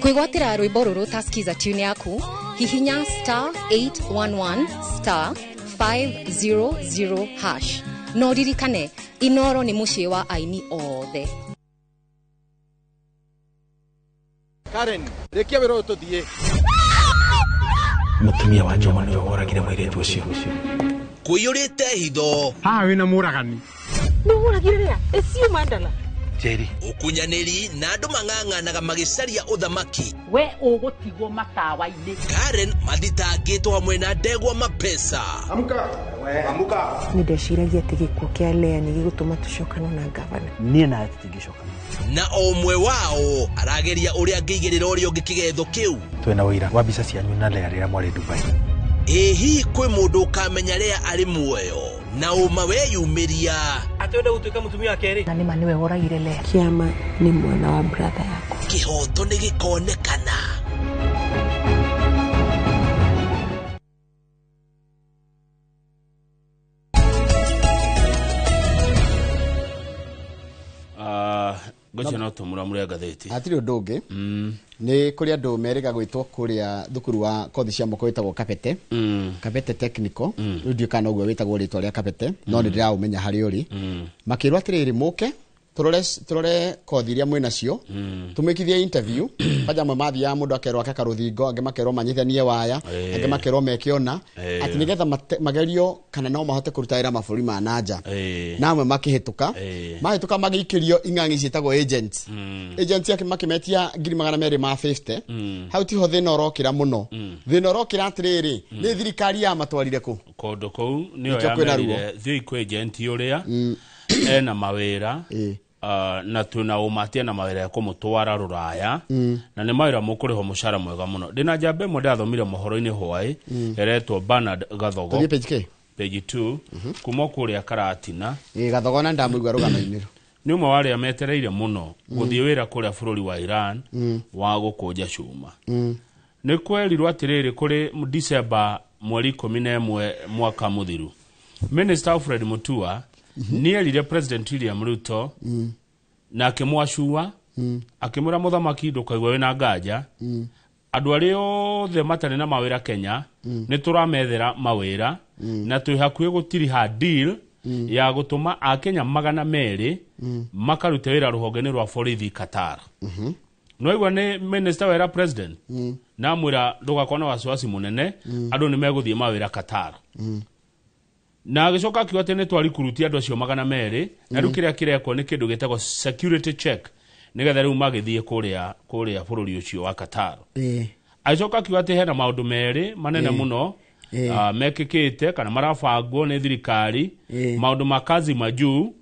Kwigwatira rwimbo ruru taskiza tune yaku hihinya *811 *500# no ririkane Inoro ni muciĩ wa aini othe. Karen, rekia wero tuthie. Mutumia wa Joma niwe woragire mwiritu ucio. Kuyurite hitho. Ha wina muragani. Muragire ria, esiu mandala. Jerry. Ukunyaneri na andu mang'ang'anaga magicaria uthamaki. We ugutigwo matawa-ini. Karen mathitangitwo hamwe na ndegwa mapesa. Amuka. Amuka. Nindeciragia ati gikuo kia Lea ni gigutuma tucokana na gavana. Nie na tutingicokana. Na omwe wao arageria uria ngigirira urio ngikigetho kiu. Twena wira wa mbica cianyu na Lea rira mwari Dubai. Ehi kwi mundu ukamenya Lea ari muoyo na uma weyumiria atwenda gutuika mutumia keri na nima niwe woragire Lea. Kiama ni mwana wa brother yako. Kihoto ni gikonekana. Gocha no tumura muri agatheti Atiri undu ni kuri andu meriga gwitwo kuria thukuru wa kothi cia moko witagwo Kapete. Kapete Technical. Ndio kana uguo witagwo ritwa ria Kapete no ni ndira umenya hari uri. Makirwa atiriri muke turore kothi iria mwina cio tumikithie interview paja mamathi ya mundu akerwa akakaruthingo ange makerwa manyithanie waya ange makerwa mekiona ati nigetha magerio kana no mahote kuruta wira maburi ma nanja namwe makihituka mahituka magikirio ing'ang'i cietagwo agents agents yake makimetia 250 hau tiho thina orokira muno thina orokira atiriri ni thirikari ya matwarire ku kondo kou niyo yamerire thii kwe agent uria ena mawira na tuna umatia na mawira ya kumutwara ruraya na ni mawira mukuriho mushara mwega muno ndina jambe mo ndathomire mohoro-ini hwai eretwo Bernard Gathogo page 2 kuma kuria Karatina Gathogo na ndamwigwa rugano-ini ni umwe wari ametereire muno guthie wira kuria bururi wa Iran wa gukunja cuma ni kwerirwo atiriri kuri December mweri 11 mwaka muthiru Minister Alfred Mutua nierire President William Ruto na akimwacua akimura muthamaki ndukaigwe wina nganja andu ari othe matane na mawira Kenya ni turamethera mawira na twi hakuhi gutiriha deal ya gutuma a Kenya 200 makarute wira ruhongeni rwa borithi Qatar no igwa ni minister wera president na mwira ndugakona wasiwasi munene andu ni meguthie mawira Qatar na agicoka kiwate ne twari kurutia andu acio 200 na rukiria kireko ni kindu gitagwo security check nigetha riu magithie kuria bururi ucio wa Qatar agicoka kiwate hena maundu meri manene muno mekikite kana marabangwo ni thirikari maundu makazi majuu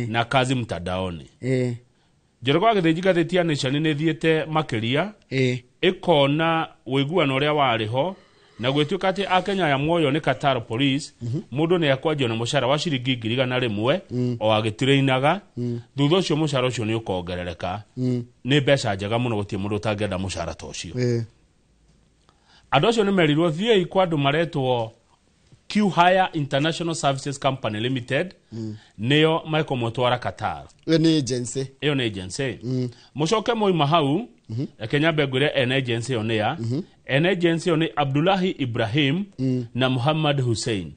na kazi mtadaoni Njorogo agithiji gatheti ya Nation ni thiete makiria ikona wiguano ria wariho na gwituka ati Akenya ya mwoyo ni Qatar police mundu ni akwanjio na mushara wa ciringi 100 o agitireinaga thutha ucio mushara ucio ni ukongerereka ni mbeca njega muno gutie mundu utangenda mushara ta ucio andu acio ni merirwo thie ikwandu maretwo Q-Hire International Services Company Limited niyo maiko mutwara Qatar ni agency iyo ni agency mucoke moima hau Kenya begure en agency onia en agency oni Abdullahi Ibrahim na Muhammad Hussein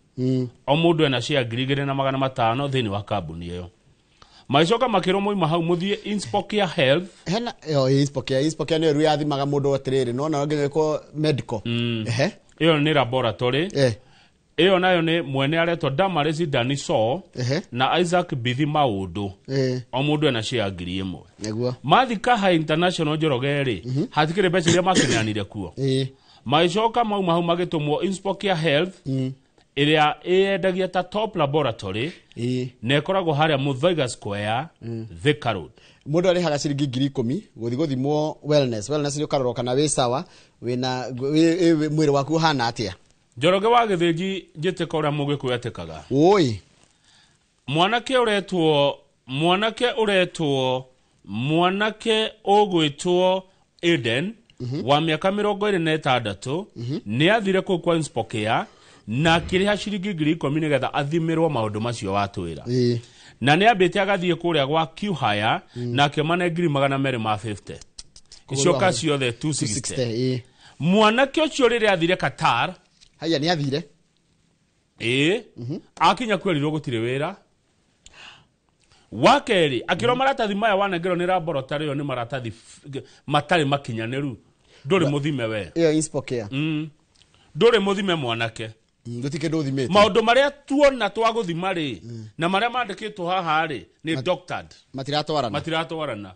omudu ena share 2,500 thini wa kambuni iyo maicoka makiro moima hau muthie Inspocare Health hena Inspocare ni ruya thimaga mundu atiriri no na nginya ko medical iyo ni laboratory iyo nayo ni mwene aretwo Damaresi Daniso na Isaac Bithi Maundu omundu ena share 1,000 neguo mathika ha international jorogeri hatikire mbeca iria makinyanire kuo maicoka mauma hau magitumwo Inspocare Health iria iendagia ta top laboratory na ikoragwo haria Muthaiga Square Thika Road mundu ari haga ciringi 10,000 guthimwo wellness ni ukarorwo kana wi sawa wina mwiri waku hana atia Njoroge wa githiji njiteka uria mugikuyatekaga oi mwanake ogwitwo Eden wa miaka 26 ni athire ku kwa Inspocare na kiriha ciringi 10,000 nigetha athimirwo maundu macio watwira na ni ambite agathie kuria gwa Q-Hire na kemane 250 icoka ciothe 260 260 mwanake ũcio rĩrĩa athire Qatar haya nĩ athire akinya kwerirwo gũtirĩ wĩra wakeri akĩrwo maratathi maya wanengerwo nĩ laboratory ĩyo nĩ maratathi matarĩ makinyanĩru ndũrĩ mũthime we ĩyo inspector ndũrĩ mũthime mwanake gũtikĩ ndũthimĩte maũndũ marĩa tuona twagũthima rĩ na marĩa mandĩkĩtwo haha rĩ nĩ doctored matiratwarana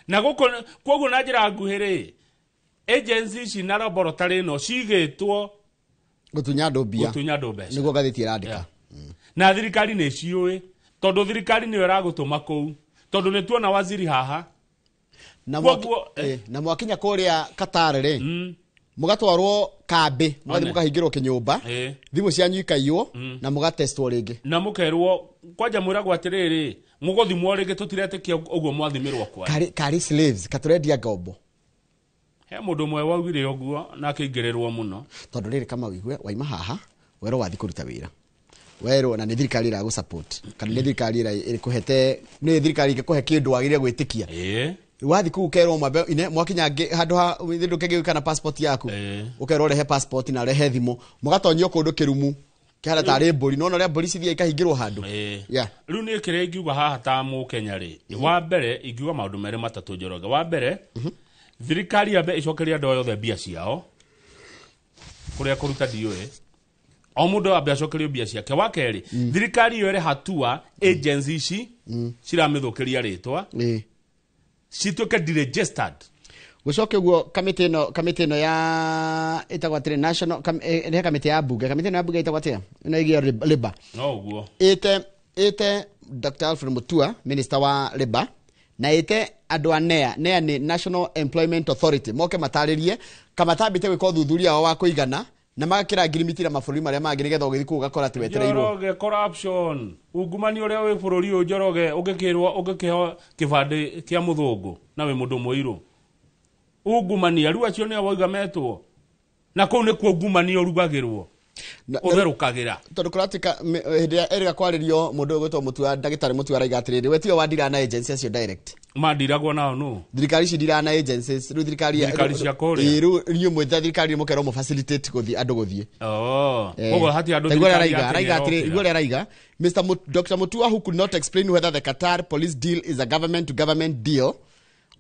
na gũkũ koguo na njĩra nguhĩ rĩ agency ici na laboratory ĩno cigĩtwo gũtunya andũ mbia nĩguo ngathĩti ĩrandĩka na thirikari nĩ ciũĩ tondũ thirikari nĩyo ĩragũtũma kũu tondũ nĩ tuona waziri haha na mwakinya kũrĩa Qatar rĩ mũgatwarwo kambĩ mũgathiĩ mũkahingĩrwo kĩnyũmba thimũ cianyu ikaiywo na mũgatestwo rĩngĩ na mũkerwo kwanja mwĩragwo atĩrĩrĩ mũgũthimwo rĩngĩ tũtiretĩkia ũguo mwathimirwo kwa kari slaves katũrendia ngombo he mũndũ mwe waugire ũguo na akĩingĩrĩrwo mũno tondũ rĩrĩ kama wĩigwe waima haha werwo wathi kũruta wĩra werwo na nĩ thirikari ĩragũ support kana nĩ thirikari ĩrĩkũhete nĩ thirikari ĩngĩkũhe kĩndũ wagĩrĩire gwĩtĩkia wathi kuu kerwo mwakinya handũ ha ndũkĩgĩũka kana passport yaku ũkerwo rehe passport na rehe thimũ mũgatonyio kũndũ kĩrumu kĩhana tarĩ mbũri no ũrĩa mbũri cithia ikahingĩrwo handũ rĩu nĩ kĩrĩa ingiuga haha ta mũkenya rĩ wa mbere ingiuga maũndũ merĩ matatũ Njoroge wa mbere thirikari ambe icokeria andũ yothe mbia ciao kũrĩa kũruta DOA o mũndũ ambe acokerio mbia ciake wa kerĩ thirikari yo ĩrĩ hatua agency ici ciramĩthũkĩria rĩtwa cituĩke deregistered gũcoke guo kamĩtĩ ĩno ya ĩtagwo atĩrĩ national nĩ kamĩtĩ ya bunge ĩtagwo atĩa ĩno ĩgiĩ labor no ũguo ĩte Dr. Alfred Mutua minister wa labor na ĩte andũ a NEA nĩ National Employment Authority moke matarĩrie kamatambĩte gwĩka ũthuthuria wao wa kũigana na magakĩra ngirimiti na mabũrũri marĩa mangĩ nĩgetha ũgĩthiĩ kũu gakora atĩ wetereirwo Njoroge corruption ungumani ũrĩa wĩ bũrũri ũyũ Njoroge ũgĩkĩheo kĩbandĩ kĩa mũthũngũ na wĩ mũndũ mũirũ ungumani arua acio nĩo waigametwo na kũu nĩ kuo ungumani ũrugagĩrwo ũtherũkagĩra tondũ kũratika hĩndĩ ĩrĩa kwarĩrio mũndũ ũgwĩtwo Mutua ndagĩtarĩ Mutua araiga atĩrĩrĩ we tiwe wandira na agency acio direct mandiragwo nao no thirikari ici ndira na agencies rĩu thirikari cia kũrĩa rĩu mwetha thirikari mũkerwo mu facilitate gũthiĩ andũ gũthiĩ koguo hati andũ thirikari araiga atĩrĩrĩ igũrĩa araiga Dr. Mutua who could not explain whether the Qatar police deal is a government to government deal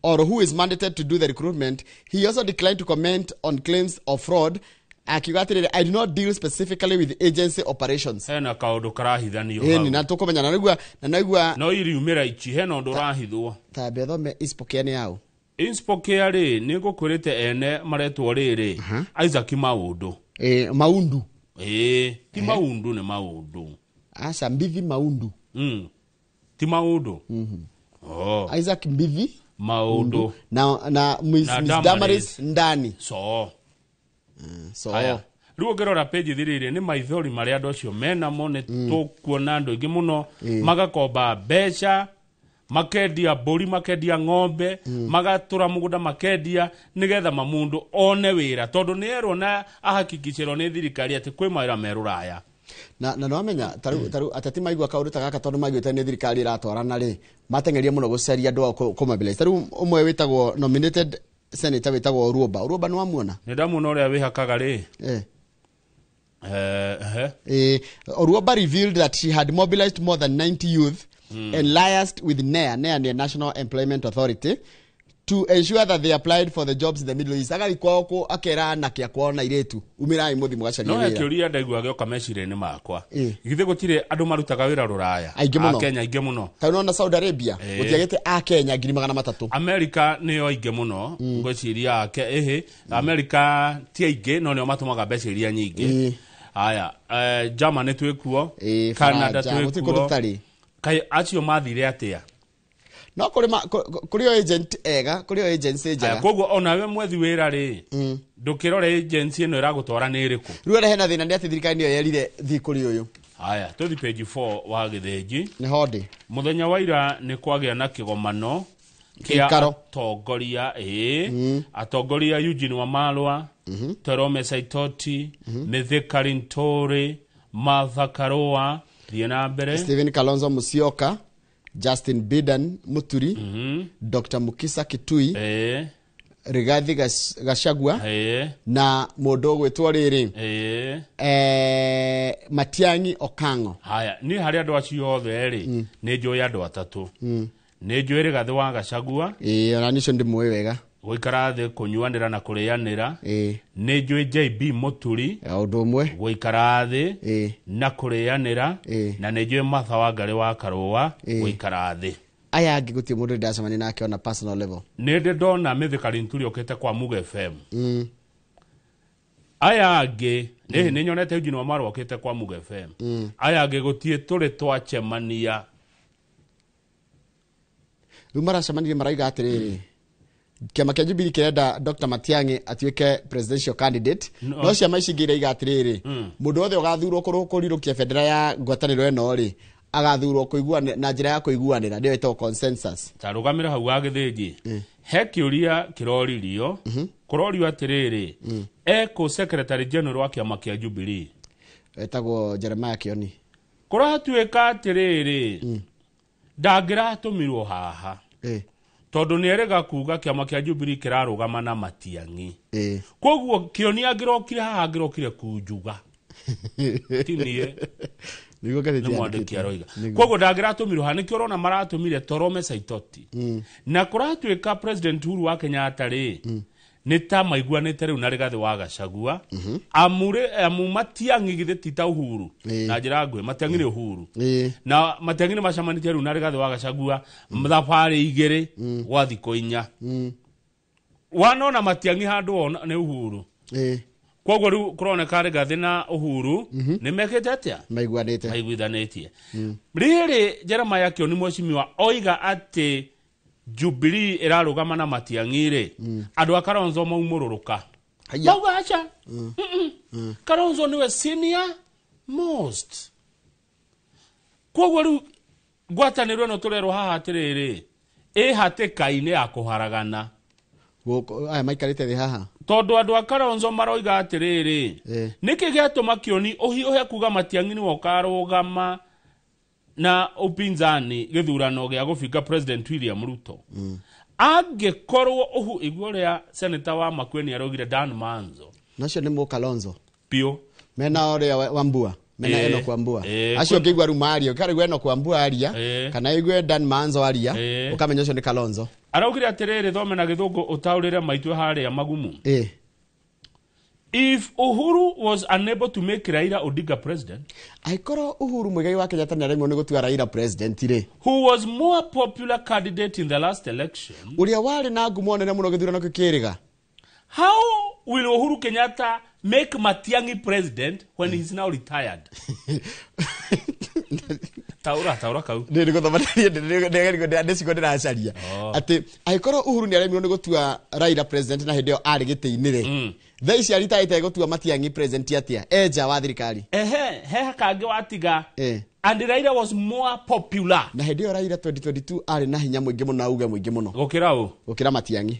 or who is mandated to do the recruitment. He also declined to comment on claims of fraud. Akiuga atĩrĩrĩ I do not deal specifically with agency operations. Hena kaũndũ karahithanio hau. Na tũkũmenya na naigua no iriumĩra ichi hena ũndũ ũrahithwo. Ta bethome inspector nĩ yao. Inspector rĩ nĩ ngũkwĩrĩte ene maretwo rĩrĩ Isaac Maundu. Maundu. Ti Maundu nĩ Maundu. Aca Mbivi Maundu. Ti Maundu. Isaac Mbivi Maundu. Na Miss Damaris Ndani. Aya rĩu ngĩrora page thirĩrĩ nĩ maithori marĩa andũ acio menamo nĩ tũkuona andũ aingĩ mũno magakomba mbeca makendia mbũri makendia ng'ombe magatũra mũgũnda makendia nĩgetha mũndũ one wĩra tondũ nĩ erwo na ahakikicĩrwo nĩ thirikari atĩ kwĩ mawĩra merũraya na no amenya taru atati maigua kaũndũ ta gaka tondũ maiguĩte nĩ thirikari ĩratwarana rĩ matengeria mũno gũcaria andũ kũmobilize taru ũmwe wĩtagwo nominated senator wĩtagwo Oruoba nĩ wamuona nĩ ndamuona ũrĩa wĩhakaga rĩ Oruoba revealed that she had mobilized more than 90 youth and liaised with NEA the National Employment Authority to ensure that they applied for the jobs in the Middle East. Agari kwao akera na kia kwao na iretu umirai muthi mugacaria wira no akiuria ndaigua gĩoka meciria-inĩ makwa githĩ gũtirĩ andũ marutaga wĩra rũraya a Kenya aingĩ mũno ta no Saudi Arabia gũtiagĩte a Kenya 300,000 America nĩyo aingĩ mũno ngwĩciria America ti aingĩ no nĩo matũmaga mbeca iria nyingĩ aya Germany twĩkuo Canada twĩkuo kai acio mathire atĩa no kuri agent ega kuri agency njega koguo ona we mwethi wĩra rĩ ndũkĩrore agency ĩno ĩragũtwara nĩ ĩrĩkũ rĩu hena thĩna nĩ atĩ thirikari nĩyo yerire thi kuri ũyũ aya tũthi page 4 wa gĩthĩnji nĩ hodi mũthenya wa ira nĩ kwagĩa na kĩgomano kĩa atongoria atongoria Eugene Wamalwa Terome Saitoti Mithika Linturi Martha Karua thiĩ na mbere Stephen Kalonzo Musyoka Justin Bidan Muturi, Dr. Mukisa Kitui, Rigathi Gachagua, na mũndũ gwĩtwo rĩrĩ Matiang'i Okango. Haya, ni hari andũ acio othe rĩ, nĩ njũĩ andũ atatũ. Nĩ njũĩ Rigathi wa Gachagua. Ona nicio ndĩmũĩ wega. Gũikara thĩ kũnyuanĩra na kũrĩanĩra. Nĩ njũĩ JB Mũturi. Ũndũ ũmwe. Gũikara thĩ na kũrĩanĩra. Na nĩ njũĩ Martha Wangari wa Karũa gũikara thĩ. Aya angĩ gũtirĩ mũndũ ndacemania nake on a personal level. Nĩ ndĩ ndona Mithika Linturi okĩte kwa Muge FM. Aya angĩ nĩ nyonete Eugene Wamalwa okĩte kwa Muge FM. Aya angĩ gũtirĩ tũrĩ twacemania. Rĩu maracemanirie maraiga atĩrĩrĩ, kĩama kĩa Jubilee kĩrenda Dr. Matiang'i atuĩke presidential candidate. No ciama ici ingĩ iraiga atĩrĩrĩ, mũndũ wothe ũgathurwo kũrirũkia bendera ya ngwatanĩro ĩno rĩ, agathurwo kũiguana na njĩra ya kũiguanĩra, nĩyo ĩtagwo consensus. Tarũgamĩra hau gagĩthĩnji. He kĩũria kĩroririo, kũrorio atĩrĩrĩ, eko secretary general wa kĩama kĩa Jubilee etagwo Jeremiah Kioni. Kũratuĩka atĩrĩrĩ, ndangĩratũmirwo haha. Tondũ nĩerega kuga kĩama kĩa Jubilee kĩrarũgama na Matiang'i. Koguo Kioni angĩrokire haha angĩrokire kunjuga. Tinie. Nĩ mwandĩki aroiga. Koguo ndangĩratũmirwo haha, nĩkĩo ũrona maratũmire Torome Saitoti. Na kũratuĩka President Uhuru wa Kenyatta rĩ, nĩ ta maiguanĩte rĩu na Rigathi wa Gachagua. Amu Matiang'i githĩ ti ta Uhuru. Na njĩra nguhĩ, Matiang'i nĩ Uhuru. Na Matiang'i nĩ macamanĩtie rĩu na Rigathi wa Gachagua thabarĩ igĩrĩ gwa thikũ 4. Wanona Matiang'i handũ nĩ Uhuru. Koguo rĩu kũroneka Rigathi na Uhuru nĩ mekĩte atĩa? Maiguithanĩtie. Rĩrĩ Jeremiah Kioni mwecimiwa oiga atĩ Jubilee ĩrarũgama na Matiang'i rĩ, andũ a Kalonzo maumũrũrũka. Mauga acha. Kalonzo niwe senior most. Koguo rĩu ngwatanĩro ĩno tũrerwo haha atĩrĩrĩ, hatĩka-inĩ ya kũharagana. Aya maikarĩte thĩ haha. Tondũ andũ a Kalonzo maroiga atĩrĩrĩ, nĩkĩ gĩatũma Kioni ũhiũhe kuga Matiang'i nĩwe ũkarũgama na upinzani gĩthurano gĩa gũbinga President William Ruto. Angĩkorwo iguo rĩa Senator wa Makueni araugire Dan Manzo. Nacio nĩ mũ Kalonzo. Pio. Mena ũrĩa Wambua. Mena Enoch Wambua. Acio ngĩigua rumario, karigwa Enoch Wambua aria, kana igwe Dan Manzo aria, ũkamenya ũcio nĩ Kalonzo. Araugire atĩrĩrĩ, thome na gĩthũngũ ũtaũrĩre maitũ harĩa magumu. If Uhuru was unable to make Raila Odinga president, aikoro Uhuru Muigai wa Kenyatta nĩ aremwo nĩ gũtua Raila president rĩ, who was more popular candidate in the last election, ũrĩa warĩ na ngumo nene mũno gĩthurano kĩrĩga, how will Uhuru Kenyatta make Matiang'i president when he's now retired? Taura kau. Nĩ gũthomania ndĩciko ndĩracaria. Atĩ aikoro Uhuru nĩ aremwo nĩ gũtua Raila president na hĩndĩ ĩyo arĩ gĩtĩ-inĩ rĩ. Thaa ici aritaĩte gũtua Matiang'i president atĩa? Enja wa thirikari. He kangĩ watiga. And Raila was more popular. Na hĩndĩ ĩyo Raila 2022 arĩ na hinya mũingĩ mũno na uge mũingĩ mũno. Gũkĩra Matiang'i.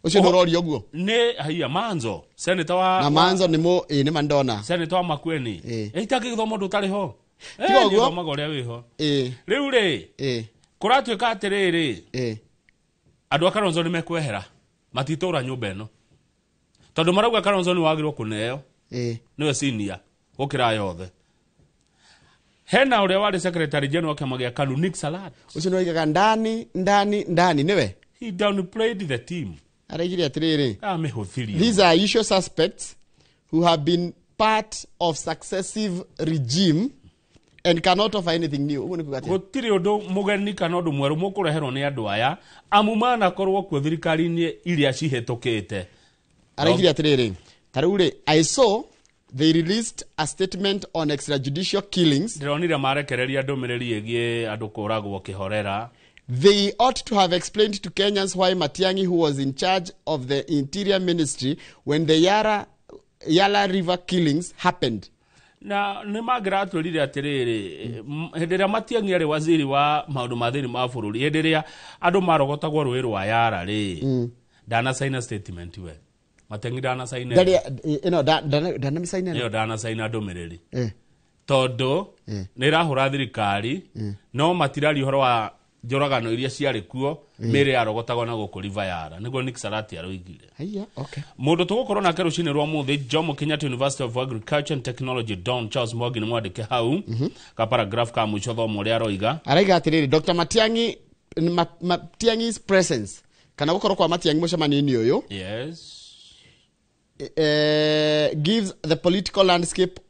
Ucio nũrorio guo. Nĩ haiya Manzo. Senator wa na Manzo nĩ mandona. Senator wa Makueni. Ĩtakĩ gĩthomo ndũtarĩ ho. Tigo guo. Magorĩa wĩho. Rĩu rĩ. Kũratuĩka atĩrĩrĩ. Andũ a Kalonzo nĩ mekwehera. Matitũra nyũmba ĩno. Tondũ marauga Kalonzo nĩ wagĩrwo kũneo. Nĩwe senior gũkĩra yothe. Hena ũrĩa warĩ secretary general kĩama gĩa KANU Nick Salat. Ucio nĩ oigaga ndani nĩwe. He downplayed the team. Araigire atĩrĩrĩ. Amehũthirie. These are usual suspects who have been part of successive regime and cannot offer anything new. Gũtirĩ ũndũ mũgeni kana ũndũ mwerũ mũkũreherwo nĩ andũ aya, amu manakorwo kuo thirikari-inĩ iria cihetũkĩte. Araigire atĩrĩrĩ. Tarĩu rĩ, I saw they released a statement on extrajudicial killings. Ndĩronire marekereria ndũmĩrĩri ĩgiĩ andũ kũragwo kĩhorera. They ought to have explained to Kenyans why Matiang'i, who was in charge of the Interior Ministry when the Yala River killings happened. Na nĩ mangĩratwĩrire atĩrĩrĩ, hĩndĩ ĩrĩa Matiang'i arĩ waziri wa maũndũ ma thĩinĩ ma bũrũri, hĩndĩ ĩrĩa andũ marogotagwo rũĩ rwa Yala rĩ, ndanasaina statement we. Matiang'i ndanasaina. Ĩno ndanasaina. Ĩyo ndanasaina ndũmĩrĩri. tondu nä rahå thirikari no matirari horo wa njoragano iria ciarä kuo mä rä yarogotagwo na gå kå rivayara nä guo Nick Sarati aroigire må ndå tå gå korwo nake rå cinä rwa må thä Jomo Kenyatta University of Agriculture and Technology Don Charles Mwangi nä mwandä ke hau ka paragraph ka må ico thomo rä aroiga araiga atä rä rä Dr. Matiang'i's presence kana gå korwo kwa Matiang'i må cemanio-inä å yå gives the political landscape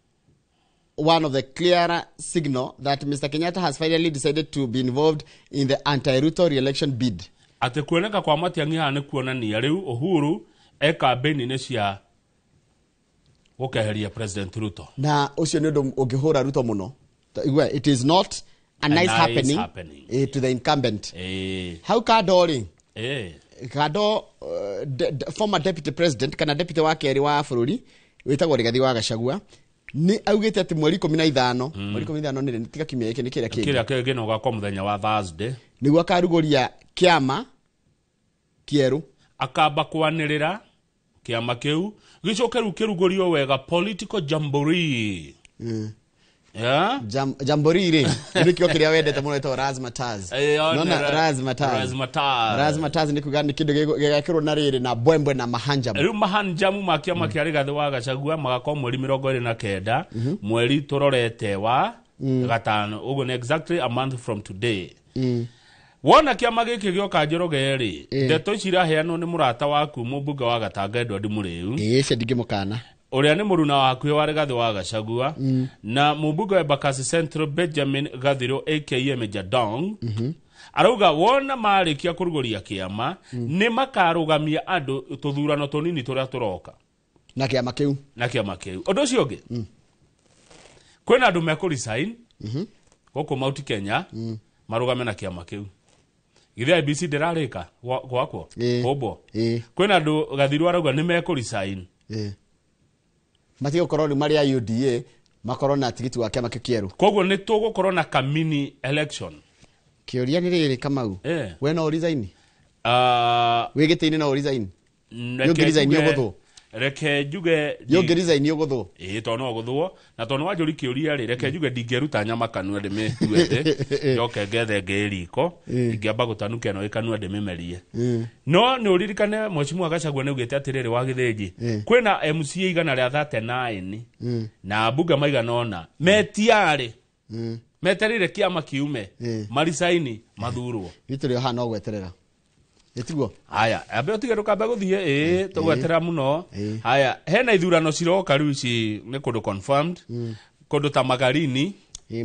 one of the clearer signal that Mr. Kenyatta has finally decided to be involved in the anti-Ruto re-election bid. Ate kuoneka kwa Matiang'i hane kuonania riu Uhuru campaign-inĩ cia gukeheria President Ruto. Na ucio nĩ ũndũ ũngĩhũra Ruto mũno. It is not a nice happening to the incumbent. How Kadori? Kado former deputy president kana deputy wa kerĩ wa bũrũri wĩtagwo Rigathi wa Gachagua ni augite ati mweri 15 mweri 15 nĩ tiga kimia yake nĩ kĩrĩa kĩngĩ no gakwa mũthenya wa Thursday nĩguo akarugoria kiama kieru akamba kwanĩrĩra kiama kĩu gĩcoke rĩu kĩrugorio wega political jamboree jamboree nĩ kĩo kĩrĩa wendete mũno etwo Razzmatazz nona Razzmatazz nĩ kuga nĩ kĩndũ gĩgakĩrwo na rĩrĩ na mbwembwe na mahanjamu rĩu mahanjamu ma kĩama kĩa Rigathi wa Gachagua magakorwo mweri 29 mweri tũrorete wa gatano ũguo nĩ exactly a month from today wona kĩama gĩkĩ gĩoka Njoroge rĩ ndeto ici iraheanwo nĩ mũrata waku mũmbunge wa Gatanga Edward Mũrĩu ndingĩmũkana uria ni muruna waku wa Rigathi wa Gachagua na mubunge wa Embakasi Central Benjamin Gathiro aka Major Dong arauga wona marikia kurugoria kiama ni makarugamia andu tuthurano tonini turia turoka na kiama kiu undu ucio ungi kwina andu mekurisign guku Mount Kenya marugame na kiama kiu githia IBC ndirarika gwakwo hobo kwina andu Gathiro arauga ni mekurisign matigo koroni mari ya UDA makorwo na tigiti wa kiama kieru koguo ni tugukorwo na kamini election kiuria ni riri Kamau we no resign wigite-ini no resign resign yogotho reke njuge resign yogotho to no guthwo na to no wanjuri kiuria ri reke njuge ndingeruta nyama kanua ndimituete yoke ngethe ngeriko ingiamba gutanuka no ikanua ndimimerie no ni uririkane Mheshimiwa Gachagua ni ugite atiriri wa Githĩnji kwina MCA igana rĩa 39 na bunge maiganona metiari meterire kiama kiume marisaini mathurwo ituri ha no gweterera etiguo haya abe otigeruka mbe guthie tugweterera muno haya hena ithurano ciroka riu ici ni kundu confirmed kundu ta Magarini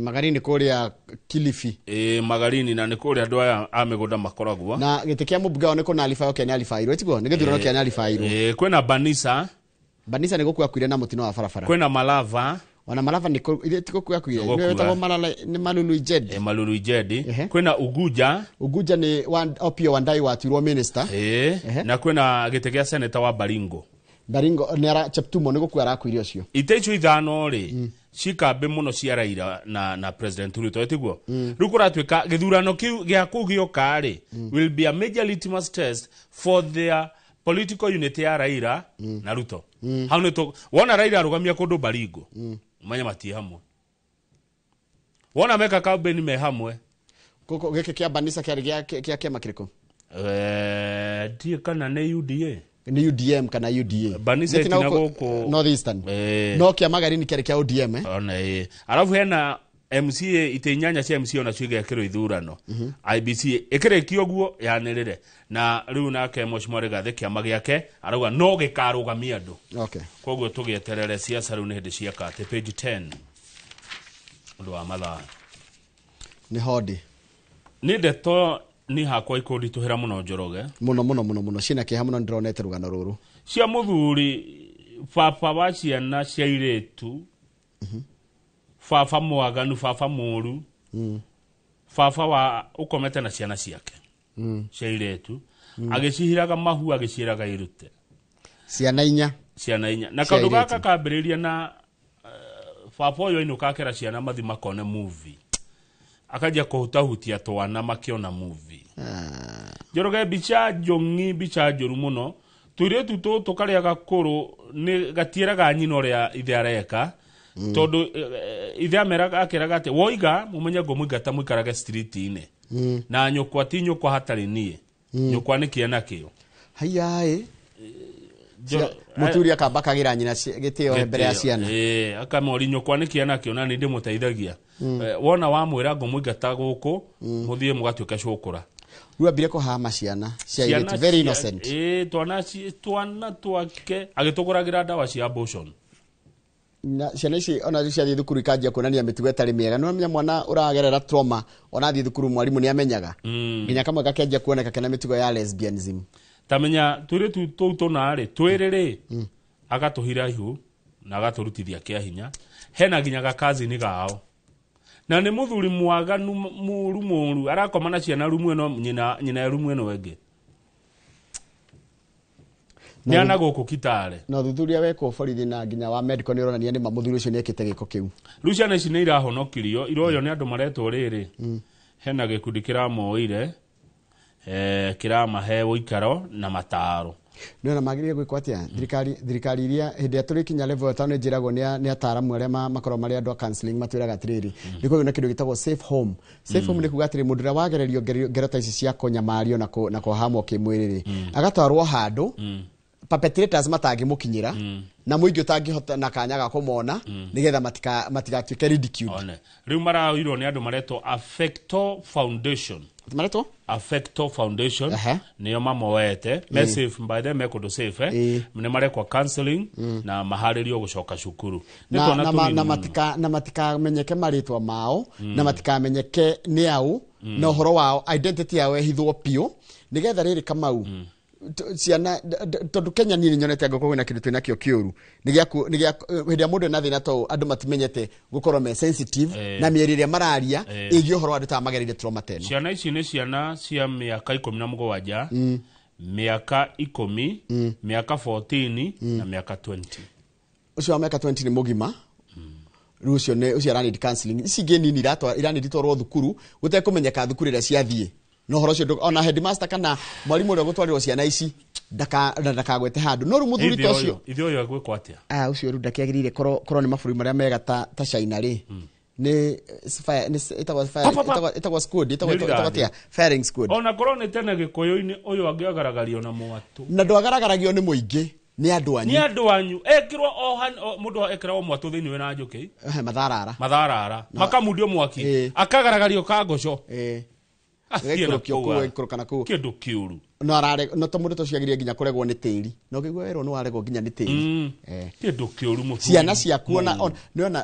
Magarini kuria Kilifi Magarini na ni kuria andu aya a migunda makoragwo na gite kia mubunge wa niko na alifayo kia ni alifairo etiguo ni githurano kia ni alifairo kwina Banisa ni gukua kwire na mutino wa barabara kwina Malava wana Malava ni tiko kuya kwire ni wetagwo Malala ni Malulu Ijedi Malulu Ijedi kwina Uguja ni Opio Wandai watirwo minister na kwina gite kia senator wa Baringo ni ara Cheptumo ni gukua arakwire ucio itecho ithano ri cikambe muno cia Raila na President Ruto etiguo riu kuratwika githurano kiu gia kugioka ri will be a major litmus test for their political unity ya Raila na Ruto hau ni to wona Raila arugamia kundu Baringo manya matie hamwe wona meka campaign me hamwe koko geke kia Banisa kia kiama kiriko die kana ne UDA ni UDM kana UDA Banisa itina goko Northeastern no kia Magarini kia ODM ona alafu hena MCA itenyanya cia MCA ona ciige kiro ithurano IBC ikire kioguo yanirire na riu nake Mheshimiwa Rigathi kiama giake arauga no gikarugamia andu koguo tugieterere siasa riu ni hindi cia kate page 10 ndu wa mathaa ni hodi ni ndeto ni hakwa ikundi tuhira muno Njoroge muno cina kiha muno ndironete rugano ruru cia muthuri baba wa ciana cia iretu baba mwaganu baba moru baba wa ukomete na ciana ciake cia iretu agicihiraga mahu agiciraga irute ciana inya na kaundu gaka kambiriria na baba uyu ino kakera ciana mathi makone movie akaja kuhutahutia twana makiona movie Njoroge bicha njoru muno tuiretu tukaria gakuru ni gatieraga nyino ria ithe areka tondu ithe ameraga akeraga ati woiga mumenye ngo muigata muikarage street ine na nyukwa ti nyukwa hatari nie nyukwa ni kiana kio hayai muturi akambakagira nyina gitio mbere ya ciana akamori nyukwa ni kiana kio na ndi muteithagia wona wa mwira ngo muigata guku muthie mugatuika cukura ruambire kuhama ciana cia very innocent twana twake agituguragira ndawa cia abortion na ciana ici ona cia thukuru ikanjia kuonania mitugo itari miega no menya mwana uragerera trauma ona thi thukuru mwarimu ni amenyaga nginya kamwe gakenjia kuoneka kana mitugo ya lesbianism tamenya turi tu nari twiriri agatuhira ihu na agaturutithia kia hinya hena nginya gakazi ni gao na ni muthuri mwaganu muru arakomana ciana rumu eno nyina rumu eno wenge ni ana guku Kitale no thuthuria weko borithi na nginya wa medical ni uronania ni mamuthuri ucio ni ekite giko kiu Luciana ici ni irahonokirio iroyo ni andu maretwo riri hena gikundi kiramoire kiramahe uikaro na mataro no na magiriye gwikwa atia thirikari iria hindi ya turi kinya level ta ni njiragwo ni ataramu aria makoro mari andu counseling matwiraga atiriri niko yuna kindu gitagwo safe home ni kuga atiri mundu ria wagererio ngerota ici cia konyamario na kuhamwo kimwiriri agatwarwo handu perpetrators matangimukinyira na muingi utangihota na kanya ga kumona nigetha matigatuike ridicule riu maraoirwo ni andu maretwo Affecto Foundation niyo mamoete safe by them ekundo safe ne marekwa counseling na maharirio gucoka cukuru na matika menyeke maritwa mao na matika menyeke ni au na horo wao identity yao ehithwo pio nigetha riri Kamau ciana tondu Kenya ni nyonete ngo kwina kindu twina kio kiuru nigia hindia mundu na thina to andu matimenyete gukorwo me sensitive na mierire mararia igio horo andu ta magerire trauma tena ciana ici ni ciana cia miaka 17 miaka 10 miaka 14 na miaka 20 ucio miaka 20 ni mugima rucio ne ucio rani counseling ici nini irani ditoro thukuru gutekumenyeka thukuru ira ciathie no horo cio ona headmaster kana mwalimu uri gutwarirwo ciana ici ndakagwete handu no rumuthuri to cio ithio yo gwikwa atia ucio ru ndakiagirire koro ni maburi maria mega ta China ri ni itagwa squad itagwa tia firing squad ona korone tena gikoyo-ini uyu angiagaragario na mwatu na ndwagaragaragio ni muingi ni andu anyu ekirwo mundu ekirwo mwatu thini we na njuki matharara makamundio mwaki akagaragario kangoco kindu kiuru no tamundu to ciagirie nginya kuregwo ni tiri no kigwa wero no waregwo nginya ni tiri kindu kiuru mutu ciana ciakuona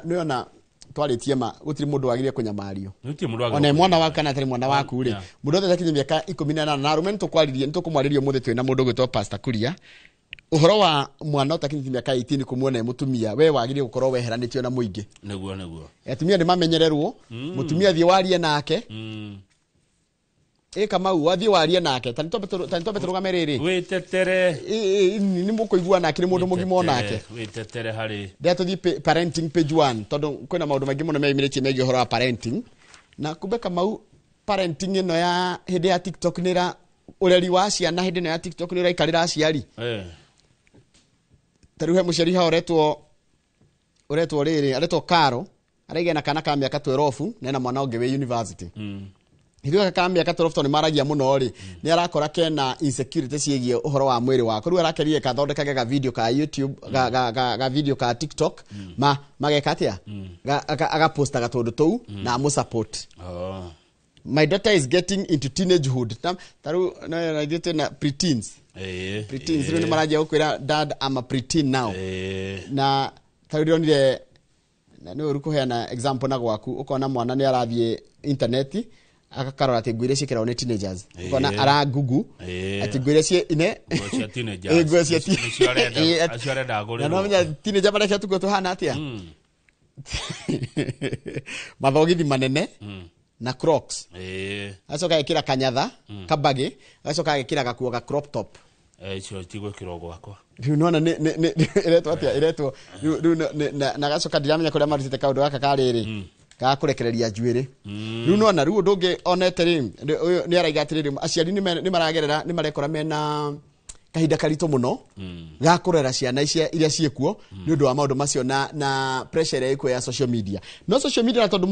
niona twaritie ma gutiri mundu wagirie kunyamario ona mwana wa kana tari mwana waku ri mundu othe takinye miaka 18 na rume nitukwaririe nitukumwaririe muthe twina mundu gwitwo Pastor Kuria uhoro wa mwana utakinye miaka 18 kumuona mutumia we wagirie gukorwo weheranitio na muingi neguo atumia ni mamenyererwo mutumia thie warie nake Kamau wathie warie nake tanitobe turugamerere witetere ni mukuigua nake ni mundu mugima onake witetere hari tuthi parenting page 1 tondu kwina maundu maingi muno meimiritie megie horo wa parenting na kumbe Kamau parenting ino ya hindi ya TikTok nira ureri wa ciana hindi no ya TikTok nira ikarira aciari taruhe muciari ha uretwo riri aretwo Karo arege na kana ka miaka 12 nena mwana ungi we university Hithio ka miaka 12 ni maragia muno ri ni arakora kena insecurity ciegie uhoro wa mwiri wako ru arakerie kathondekaga ga video ka YouTube ga video ka TikTok mageka atia aga posta gatundu tou na mu support my daughter is getting into teenagehood taru na idete na preteens preteens ru ni maragia ukwira dad I'm a preteen now na taru nire na no ru kuheana example na gwaku ukona mwana ni arathie internet akakarora ati ngwire cikira one teenagers ukona ara gugu ati ngwire cie ine cia teenagers ngwire cie aciarenda agore na menya teenager bare cia tuko tuhana atia mathogithi manene na Crocs acoka ekira kanyatha kabage acoka ekira gakuo ga crop top icio tigwe kirogo gwakwa riu nona ni iretwo atia iretwo riu na gacoka ndiramenya kuria marutite kaundu gaka kariri ga kurekereria njuiri riu nona riu ndungi onete ri ni araiga atiriri aciari ni maragerera ni marekora mena kahinda karito muno ga kurera ciana iria ciekuo ni undu wa maundu macio na pressure iko ya social media. No social media na tondu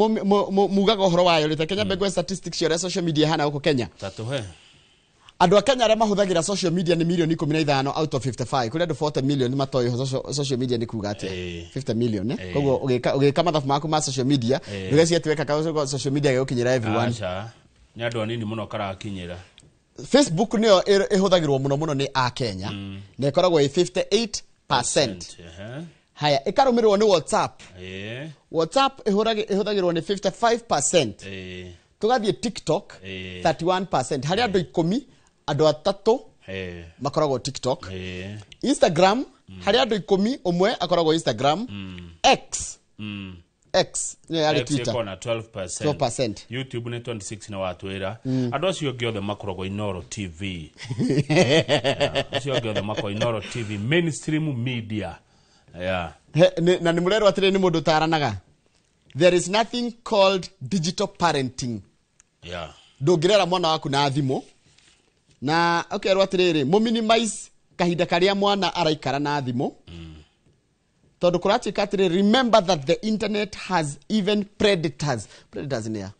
mugaga uhoro wayo rite Kenya Begwe statistics ya social media hana huko Kenya. Tatuhe. Andu a Kenya arĩa mahũthagĩra social media ni milioni 15 out of 55. Kuri andu 40 million matoyo social media ni kuga ati 50 million koguo ugika mathabu maku ma social media ndugeci atiweka ka social media gĩgukinyĩra everyone. Acha ni andu anini muno karakinyĩra. Facebook niyo ihũthagĩrwo muno ni a Kenya na ikoragwo 58%. Haya ikarumirwo ni WhatsApp. WhatsApp ihũthagĩrwo ni 55%. Tugathie TikTok 31%. Hari andu 10 andu atatu makoragwo TikTok. Instagram hari andu 10 umwe akoragwo Instagram. X ni ari Twitter iko na 12%. YouTube ni 26 na watwira. Andu acio giothe makoragwo Inoro TV. Acio giothe makoragwo Inoro TV mainstream media. Na ni murero atire ni mundu taranaga. There is nothing called digital parenting. Ndungirera mwana waku na thimo na ukerwo atiriri mu minimize kahinda karia mwana araikara na thimo tondu kuratika atiri remember that the internet has even predators near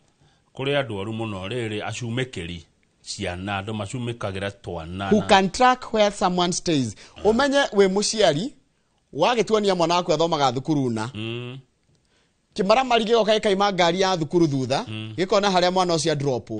kuri andu oru muno riri acumekeri ciana andu macumekagira twana who can track where someone stays umenye we muciari wagituania mwana waku athomaga thukuru na kimara marige okai kaima ngari ya thukuru thutha gikona haria mwana ucio drop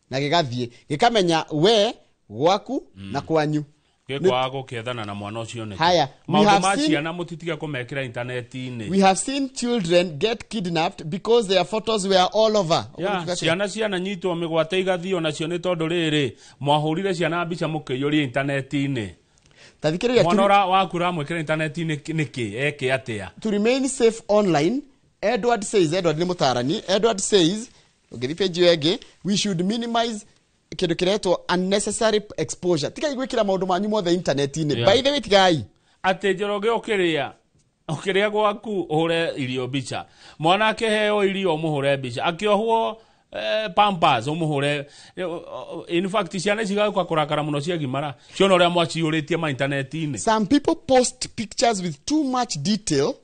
na gigathie gikamenya we gwaku na kwanyu gikwago kethana na mwana ucio ne haya maundu maciana mutitiga kumekira interneti-ini. We have seen children get kidnapped because their photos were all over. Ciana nyitwo migwate igathio nacio ni tondu riri mwahurire ciana mbica mukiyuria interneti-ini. Tathikiriria mwana wakura mwekira interneti-ini niki eke atia to remain safe online. Edward ni mutarani. Edward says okay, page yege we should minimize kindu kiretwo unnecessary exposure. Tika igwikira maundu manyu mothe internet-ini. By the way tigai ate njoroge ukiria gwaku uhure irio bicha mwana akeheo irio muhure bicha akiohwo Pampers umuhure. In fact ciana cigakwa kurakara muno cia gimara ciono ria mwaciuritie ma internet-ini. Some people post pictures with too much detail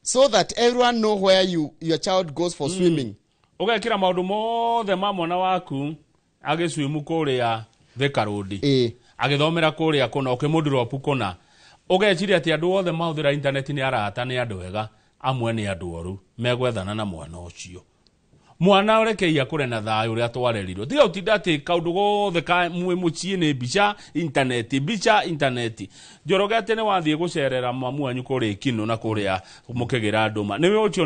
so that everyone know where your child goes for swimming. Ugekira maundu mothe ma mwana waku agiswimu kuria Thika Road. Agithomera kuria kuna ukimudrop kuna. Ugeciria ati andu othe mahuthira internet ni arata ni andu ega amwe ni andu oru megwethana na mwana ucio. Mwana urekeia kure na thayo uria twarerirwo. Tiga utinda ati kaundu gothe ka mwe mucie ni bicha internet. Njoroge ati ni wathie gucerera mamu wanyu kuri kino na kuria mukigira nduma. Niwe ucio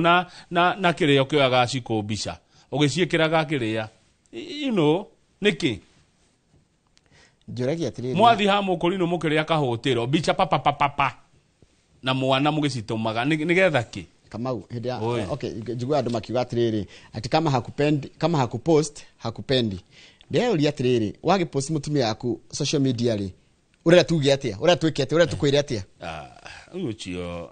na kirio kioga ciko bicha. Ugiciikiraga kiria. Niki njoragi atiri mwathi ha mukurino mukiria kahotero bicha papa na mwana mugicitumaga nigetha ki Kamau hedia okay jigwa andu makiuga atiriri ati kama hakupost hakupendi ndio uli atiriri wage post mutumia yaku social media ri urera tuge atia urera twike atia urera tukwire atia ucio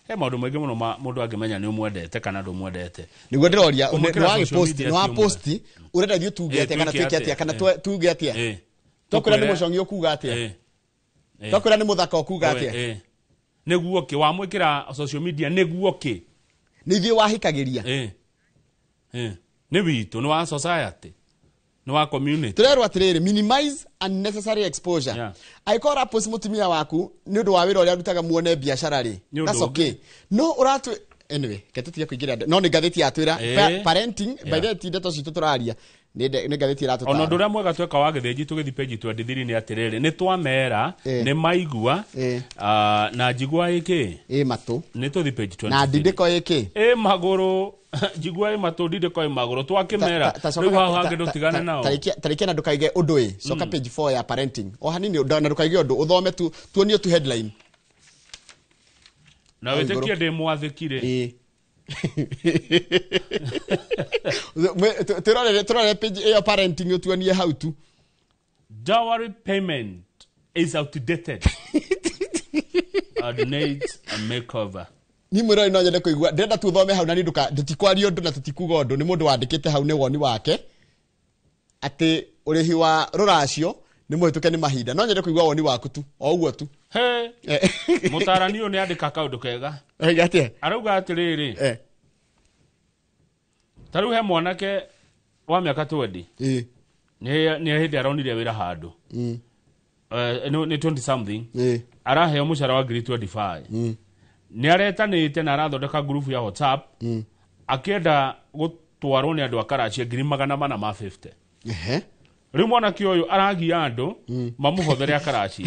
he maundu maingi muno mundu angimenya ni umwendete kana ndumwendete niguo ndiroria ni wage post ni wa post urera thio tuge atia kana twike atia kana tuge atia tokura ni mucongi okuga atia tokura ni muthaka okuga atia neguo ki wa mwikira social media neguo ki ni thio wahikagiria ni witu ni wa society ni wa community turerwa atiriri minimize unnecessary exposure aikora post mutumia waku ni undu wa wira uria rutaga muone biashara ri that's okay no uratu anyway ketutia kuigira no ni gatheti ya twira parenting by the tindeto citu turaria ni gatheti ya tutara ono nduria mwega tweka wa githenji tugithi page 23 ni atiriri ni twamera ni maigua na jigwa iki matu ni tuthi page 23 na dideko iki maguru jigwa matu dideko maguru twakimera riu haha ngindo tigane nao tariki na ndukaige undu soka page 4 ya parenting o hanini na ndukaige undu uthome tu tuonio tu headline na wetekia de mwathikire turare page ya parenting tuonie how to dowry payment is outdated. Needs a makeover. Ni mwira ino nyende kuigua ndenda tu thome hau na ni nduka ndutikwari undu na tutikuga undu ni mundu wandikite hau ni woni wake ati urihi wa ruracio nĩ mũhĩtũke nĩ mahinda no nyende kũigua woni waku tu o ũguo tu he mũtarani ũyũ nĩ andĩka kaũndũ kega atia arauga atĩrĩrĩ tarĩu he mwanake wa mĩaka 20 nĩ hĩndĩ aronire wĩra handũ nĩ 20 something araheo mũcara wa 25 nĩ aretanĩte na arathondeka group ya WhatsApp akĩenda gũtwarwo nĩ andũ a Karachi 450 rĩu mwanake ũyũ aragia andũ mamũhothere a Karachi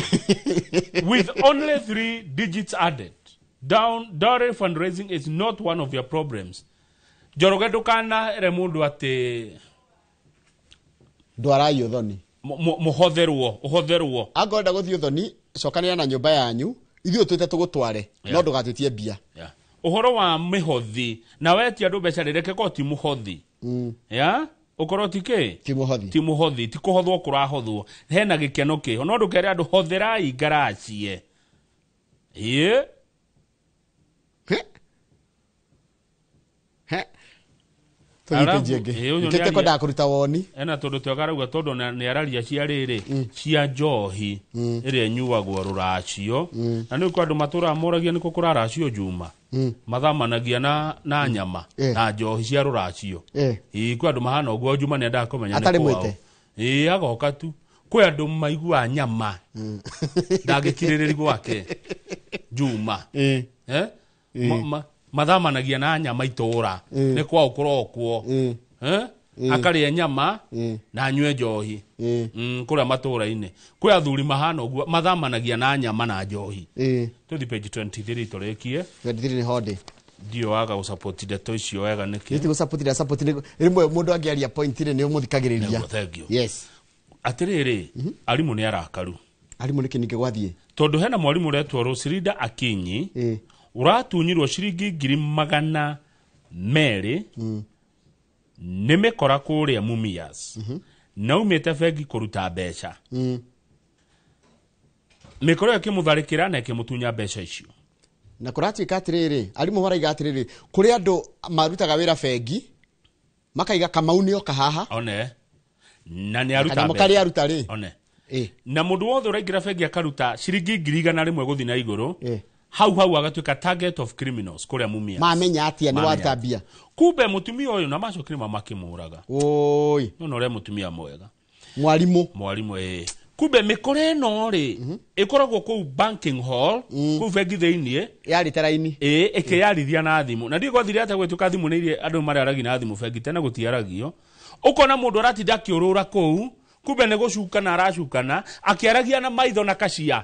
with only 3 digits added. Dowry fundraising is not one of your problems. Njoroge ndũkanahere mũndũ atĩ ndwaraio thoni ũhotherwo angorenda gũthiĩ thoni cokanĩra na nyũmba yanyu ithuĩ twĩte tũgũtware no ndũgatwĩtie mbia ũhoro wa mĩhothi na wetia andũ mbeca rĩreke ko ti mũhothi ũkorwo ti mũhothi ti kũhothwo kũrahothwo hena gĩkeno kĩho no ndũkere andũ hotherai ngaracie Ngĩte kwenda kũruta woni ena tondũ twagarauga tondũ nĩ araria cia rĩrĩ cia njohi ĩrĩa nyuagwo rũracio na nĩ kwa andũ matũra moragia nĩko kũraracio Juma mathamanagia na nyama na njohi cia rũracio kwa andũ mahana ũguo Juma nĩ endaga kũmenya nĩ kwao agoka tu kwĩ andũ maigua nyama ndagĩkirĩrĩri gwake Juma mathamanagia na nyama itũra nĩ kwao kũrokwo akarĩa nyama na nyue njohi kũrĩa matũra-inĩ kwĩ athuri mahana ũguo mathamanagia na nyama na njohi tũthi page 23 tũrĩkie 23 nĩ honde ndio waga gũsupport ndeto icio wega nĩkĩ nĩ gũsupport rĩmwe mũndũ angĩaria point nĩ ũmũthikagĩrĩria yes atĩrĩrĩ arimũ nĩ arakaru arimũ nĩ kĩningĩ gwathiĩ tondũ hena mwarimũ ũretwo Rosrinda Akinyi uratunyirwo ciringi 200 nĩ mĩkora kũrĩa Mumias na umĩte bengi kũruta mbeca mĩkora ĩkĩmũtharĩkĩra na ĩkĩmũtunya mbeca icio na kũratuĩka atĩrĩrĩ arimũ maraiga atĩrĩrĩ kũrĩ andũ marutaga wĩra bengi makaiga Kamau nĩ oka haha na nĩ aruta mbeca one na mũndũ wothe ũraingĩra bengi akaruta ciringi 100 gũthiĩ na igũrũ hau agatuĩka target of criminals kũrĩa Mumias mamenya atia nĩ watambia kumbe mutumia ũyũ na macokire makĩmũraga oi no ũrĩa mutumia mwega mwarimu kumbe mĩkora ĩno rĩ ĩkoragwo kũu banking hall kũu bengi thĩinĩ yarĩte raini ĩkĩyarithia na thimũ na ndiĩ gwathire atĩa gwĩtuĩka thimũ nĩ iria andũ marĩaragia na thimũ bengi tena gũtiaragio ũkona mũndũ aratinda akĩũrũra kũu kumbe nĩ gũcukana aracukana akĩaragia na maitho na Kachia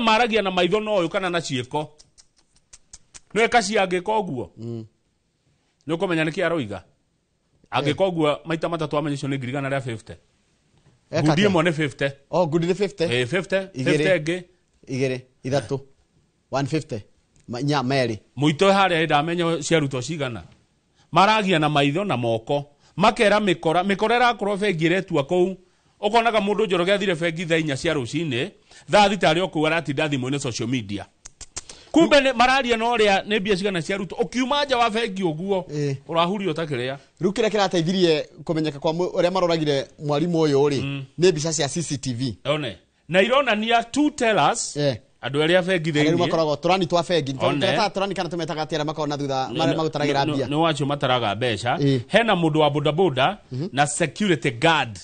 maragia na maitho no ũyũ kana na ciĩko no Kachia angĩka ũguo nĩ ũkũmenya nĩkĩ aroiga angĩka ũguo maita matatũ amenyesho nĩ 150 ngudi ĩmwe nĩ 50 ngudi nĩ 50 50 ĩngĩ 2 3 150 merĩ mũito harĩa ndamenya ciarutwo cigana maragia na maitho na moko makera mĩkora ĩrakorwo bengi ĩretua kũu ũkonaga mũndũ Njoroge athire bengi thaa 4 cia rũcinĩ thaa thita arĩ okuo aratinda thimũ-inĩ social media kumbe mararia no ũrĩa nĩ mbia cigana ciarutwo ũkiuma nja wa bengi ũguo ũrahurio ũtakĩrĩa rĩu kĩrĩa kĩrateithirie kũmenyeka kwa ũrĩa maroragire mwarimũ ũyũ rĩ nĩ mbica cia CCTV na ironania two tellers andũ arĩa bengi thĩinĩ makoragwo tũrani twa bengi tũrani kana tũmetaga atĩra makorwo na thutha marĩa magũtaragĩra mbia nĩ wacio mataraga mbeca hena mũndũ wa bodaboda na security guard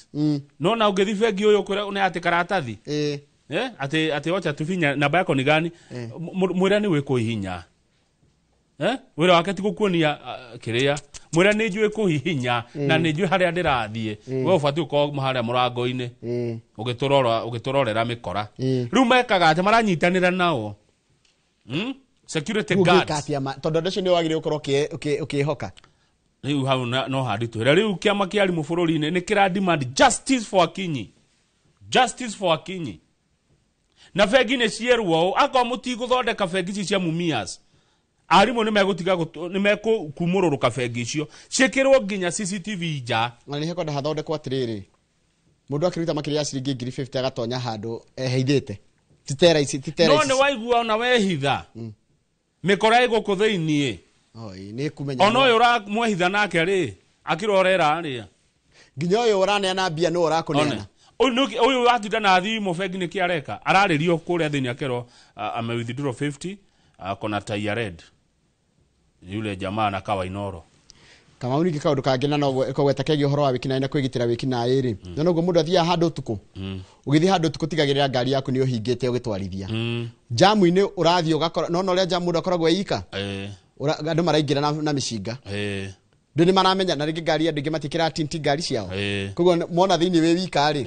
no na ũngĩthi bengi ũyũ nĩ atĩ karatathi atĩ wacha tufinya namba yako ni gani mwĩra nĩ wĩkũ hihinya wĩra wake ti gũkuonia kĩrĩa mwĩra nĩ njũĩ kũhihinya na nĩ njũĩ harĩa ndĩrathiĩ we ũbatiĩ ũkorwo harĩa mũrango-inĩ ũgĩtũrorera mĩkora rĩu mekaga atĩ maranyitanĩra nao security guards tondũ ũndũ ũcio nĩ wagĩrĩire gũkorwo ũkĩhoka rĩu hau no handitwĩra rĩu kĩama kĩa arimũ bũrũri-inĩ nĩ kĩra demand justice for Akinyi na bengi nĩ cierwo akorwo mũtigũthondeka bengi cia Mumias arimũ nĩ megũtiga nĩ mekũkumũrũrũka bengi icio ciĩkĩrwo nginya CCTV nja na nĩ hekwenda hathondekwo atĩrĩrĩ mũndũ akĩruta makĩria ya ciringi 50 agatonya handũ eheithĩte titera ici no nĩ waigua ona wehitha mĩkora ĩgũkũ thĩinĩ nĩ kumenya ona ũyũ ũramwehitha nake rĩ akĩrorera rĩ nginya ũyũ ũraneana mbia nĩ ũrakũneana Oyo watinda na thimu bengi ni kiareka araririo kuria thini akero ame withdraw 50 akona tie red yule jamaa na kawa inoro kama uniki kaundu kangena no gweta kegi horo wa wikina ina kwigitira wikina iri no go mundu athia handu tuku ugithi handu tuku tigagirira ngari yaku ni uhingite ugitwarithia jamu ini urathio gakora no ria jamu ndakoragwo yika andu maraingira na mishinga ndini maramenya na ringi ngari andu matikira tinti ngari ciao koguo mona thini we wika ri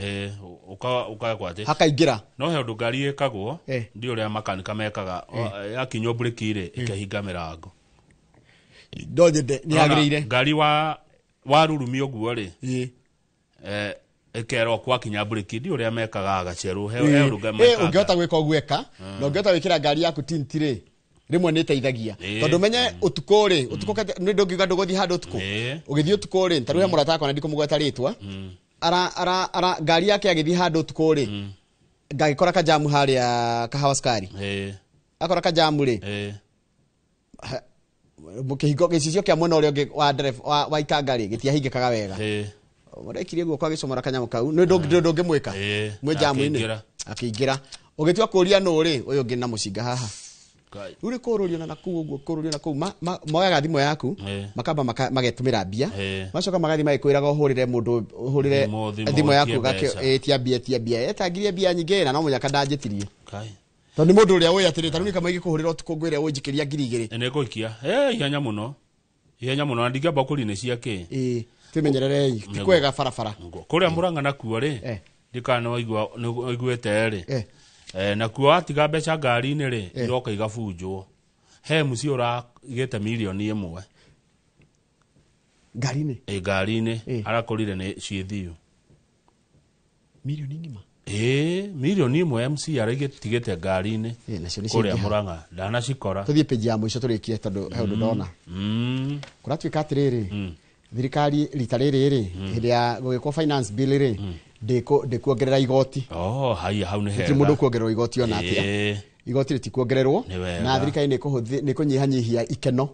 uka kwate hakaingira no he undu ngari ekagwo ndi uria makanika mekaga yakinyo breki-ri ikehinga mirango ndonyende ni agirire ngari wa rurumi oguo ri ekero kwa kinya breki ndi uria mekaga agaceru he undu mekaga ungehota gwika ogweka no ungehota wikira ngari yaku tinti ri rimwe ni teithagia tondu menye utukuri utukokete ni ndungiga nduguthi handu utuku ugithi utukuri taruhe murata akona ndikumugweta ritwa ara ngari yake agithi handu utukuri ngagikora ka jamu haria kahawa skari akora ka jamu ri mukihingo gicicio kia mwena uria ungi wa drive wa ikangari gitiahingikaga wega murekirie guo kwa gicomora kanyamu kau ni ndungimwika mwe jamu ini akiingira ugitua kuria nuri uyu ungi na mucinga haha uri kururio na naku uguo kururio na ku moyaga thimo yaku makamba magetumira mbia macoka magathi magikwiraga uhurire mundu uhurire thimo yaku gaketia mbia etangirie mbia nyingi na no munyaka ndanjitirie tondu mundu uria we atiri taruni kama igikuhurira utuku ngwire unjikiria ngiri igiri ene guikia ihenya muno ndigamba kurine ciake tumenyerere tikwega farafara kuria Murang'a nakuo ri ndikana waigua igwete ri na kuo atiga mbeca ngari-ini ri iroka igafunjwo he muci ura igete milioni 1 ngari-ini arakorire ni ciithiu milioni ngima milioni 1 MC araigite ngari-ini kuria Murang'a ndanacikora tuthie page ya mwisho turikie tondu he undu ndona kuratwika atiriri thirikari rita riri ri hindi ya gugikwo finance bill ri ndikuongerera igoti haya hau ni hega ti mundu kuongererwo igoti ona atia igoti ritikuongererwo na thirikari ni kunyihanyihia ikeno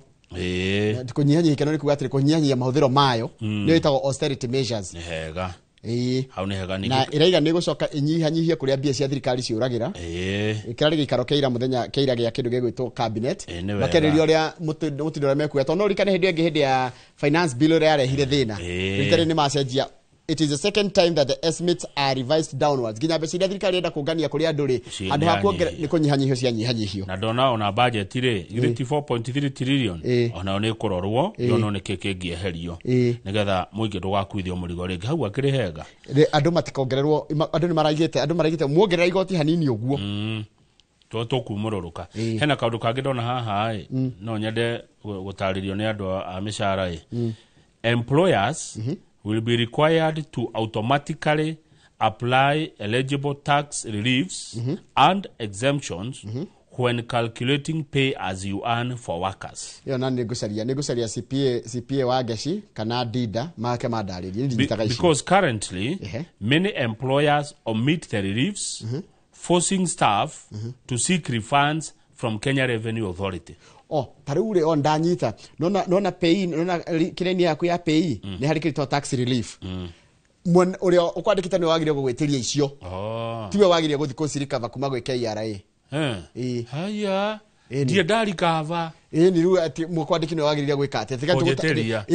kunyihanyihia ikeno ni kuga atiri kunyihanyihia mahuthiro mayo ni witagwo austerity measures ni hega hau ni hega na iraiga ni gucoka inyihanyihia kuria mbia cia thirikari ciuragira ikirari gikaro keira muthenya keira gia kindu gegwitwo cabinet makeririo ria mutindo mekuya tondu rikane hindi ya finance bill ria arehire thina ritari ni macenjia. It is the second time that the estimates are revised downwards. Ginya besi thirikari enda kungania kuri andu ri andu hakuongera ni kunyihanyihio cia nyihanyihio na ndona ona budget ri 4.3 trillion ona ni kurorwo yono ni kekengieherio nigetha muingi ndugakuithio murigo ringi hau akiri hega andu matikaongererwo andu ni maragite muongerera igoti hanini uguo to kumururuka hena kaundu kangi ndona haha no nyende gutaririo ni andu a mishara employers will be required to automatically apply eligible tax reliefs and exemptions when calculating pay as you earn for workers. Yo na negosaria CPA wa Gashi kana Dida make madariria because currently many employers omit the reliefs forcing staff to seek refunds from Kenya Revenue Authority. Tarure on ndanyita nona pay nona kireni yaku ya pay ni hari kirito tax relief mwen uria ukwandikita ni wagiria gugwetiria icio tiwe wagiria guthi kusirika bakuma gwe KRA haya ndiye ndari kava ni ru ati mukwandiki ni wagiria gwika ati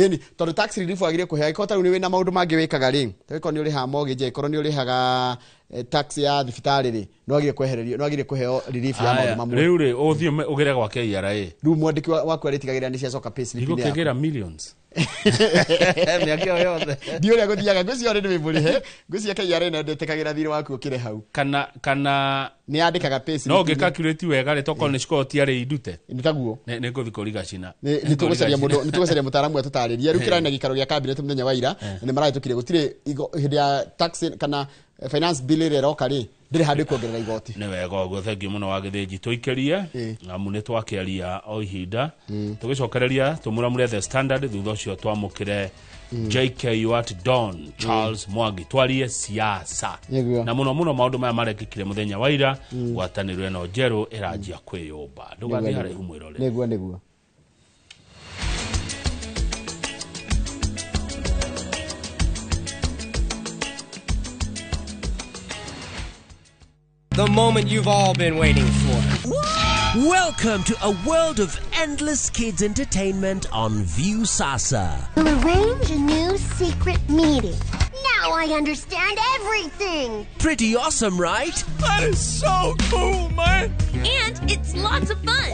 ni tondu tax relief wagiria kuhe ikota ni wina maundu mangi wikaga ri tiko ni uri ha mortgage ikoro ni uri haga tax ya thibitari ri no wagiria kwehererio no wagiria kuheo relief ya maundu mamwe riu ri uthio ugerega kwa KRA ru mwandiki waku aritigagira ni cia coka pay slip ni kugera millions miakio yothe ndio ria guthiaga ngwisi ore ni miburi ngwisi ya KRA na ndetekagira thiri waku ukire hau kana ni andikaga pay slip no gicalculate wega ri toko ni Scott ari idute nitaguo ne nguthi koriga cina ni tugucaria mutaramu atutariria riu kirani na gikaro gia cabinet muthenya wa ira ni marahitukire gutire hindi ya tax kana finance bill ri roka ri ndire handi kuongerera igoti ni wega uguo thengi muno wa githinji tuikerie ngamu ni twakiaria o ihinda tugicokereria tumuramure the standard thutha ucio twamukire JK at Don Charles Mwangi twarie siasa na muno maundu maya marekikire muthenya wa ira gwatanirwe no njeru iranjia kwiyumba ndugathi hari humwirore niguo The moment you've all been waiting for. Welcome to a world of endless kids entertainment on View Sasa. We'll arrange a new secret meeting. Now I understand everything. Pretty awesome, right? That is so cool, man. And it's lots of fun.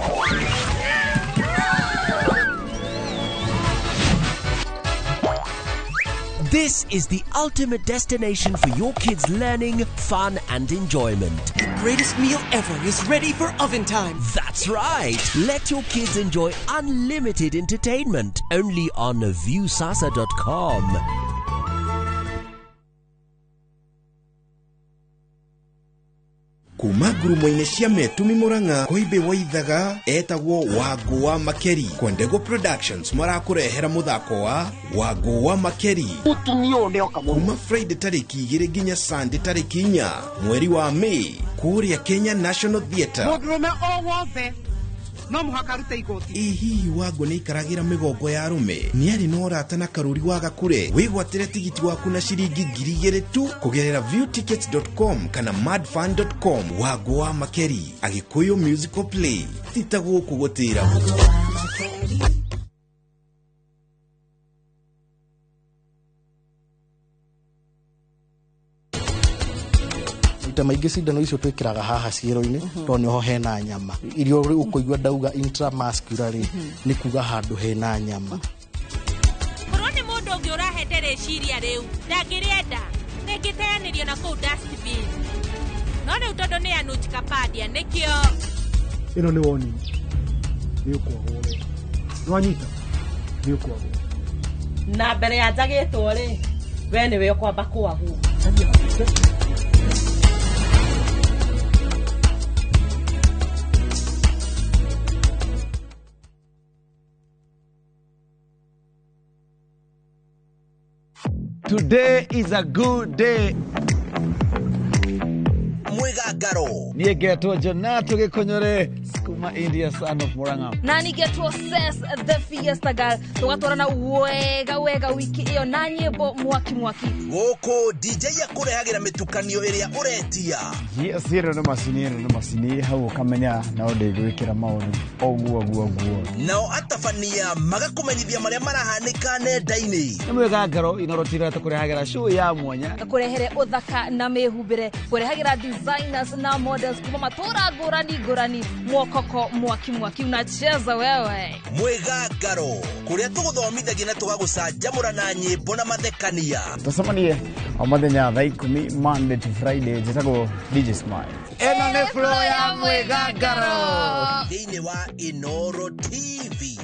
This is the ultimate destination for your kids' learning, fun, and enjoyment. The greatest meal ever is ready for oven time. That's right. Let your kids enjoy unlimited entertainment only on viewsasa.com. Kuma ngurumo-inĩ cia Metumi Murang'a Koibe Waithaga etagwo Wangũ wa Makeri. Kwendego Productions marakũrehera mũthako wa Wangũ wa Makeri. Kuma Friday tarĩki 2 nginya Sunday tarĩki 4 mweri wa Mei kũrĩa Kenya National Theatre. Mũndũrũme o wothe no mũhaka rute igoti. Hihi Wangũ nĩ ikaragĩra mĩgongo ya arũme nĩ arĩ na ũrata na Karuri wa Gakure. Wĩgwatĩre tigiti waku na ciringi 2,000 tu kũgerera viewtickets.com kana madfan.com. Wangũ wa Makeri Agĩkũyũ musical play titagwo kũgũtĩra. Ita maingĩ cindano icio twĩkĩraga haha ciero-inĩ to nĩho hena nyama. Irio ũkũigua ndauga intramuscular nĩ kuga handũ hena nyama. Korwo nĩ mũndũ ũngĩ ũrahe rĩciria rĩu ndangĩrĩenda nĩngĩteanĩrio na kũu dustbin. No rĩu tondũ nĩ anuchika padia nĩkĩo. Ĩno nĩ woni. Nĩ ũkwagwo. Nwanyita. Nĩ ũkwagwo. Na mbere ya njagĩtwo rĩ we nĩwe ũkwamba kwagwo. Today is a good day. Mwegagaro. Niegetwo Jonato Gikonyore, Skuma India son of Murang'a. Na nigetwo Ses the Fiesta Girl. Tugatwarana wega wiki iyo na nyimbo mwaki. Goko DJ yakurehagira mitukanio iria uretia. Yes, ĩno nĩ macini hau ukamenya na ũndĩgwĩkĩra maũndũ oguo. Nao atabania magakumenyithia maria marahanĩka nenda-inĩ. Nĩ Mwegagaro inorotira tukurehagira show ya mwanya. Kurehere uthaka na mehumbire, kurehagira designers na models kuma matura ngũrani mwokoko mwaki unacheza wewe. Mwegagaro kuria tuguthomithagia na tugagucanjamũra na nyĩmbo na mathekania. Tucemanie o mũthenya thaa 10 Monday to Friday njĩtagwo DJ Smile. Ĩno nĩ flow ya Mwegagaro thĩinĩ wa Inoro TV.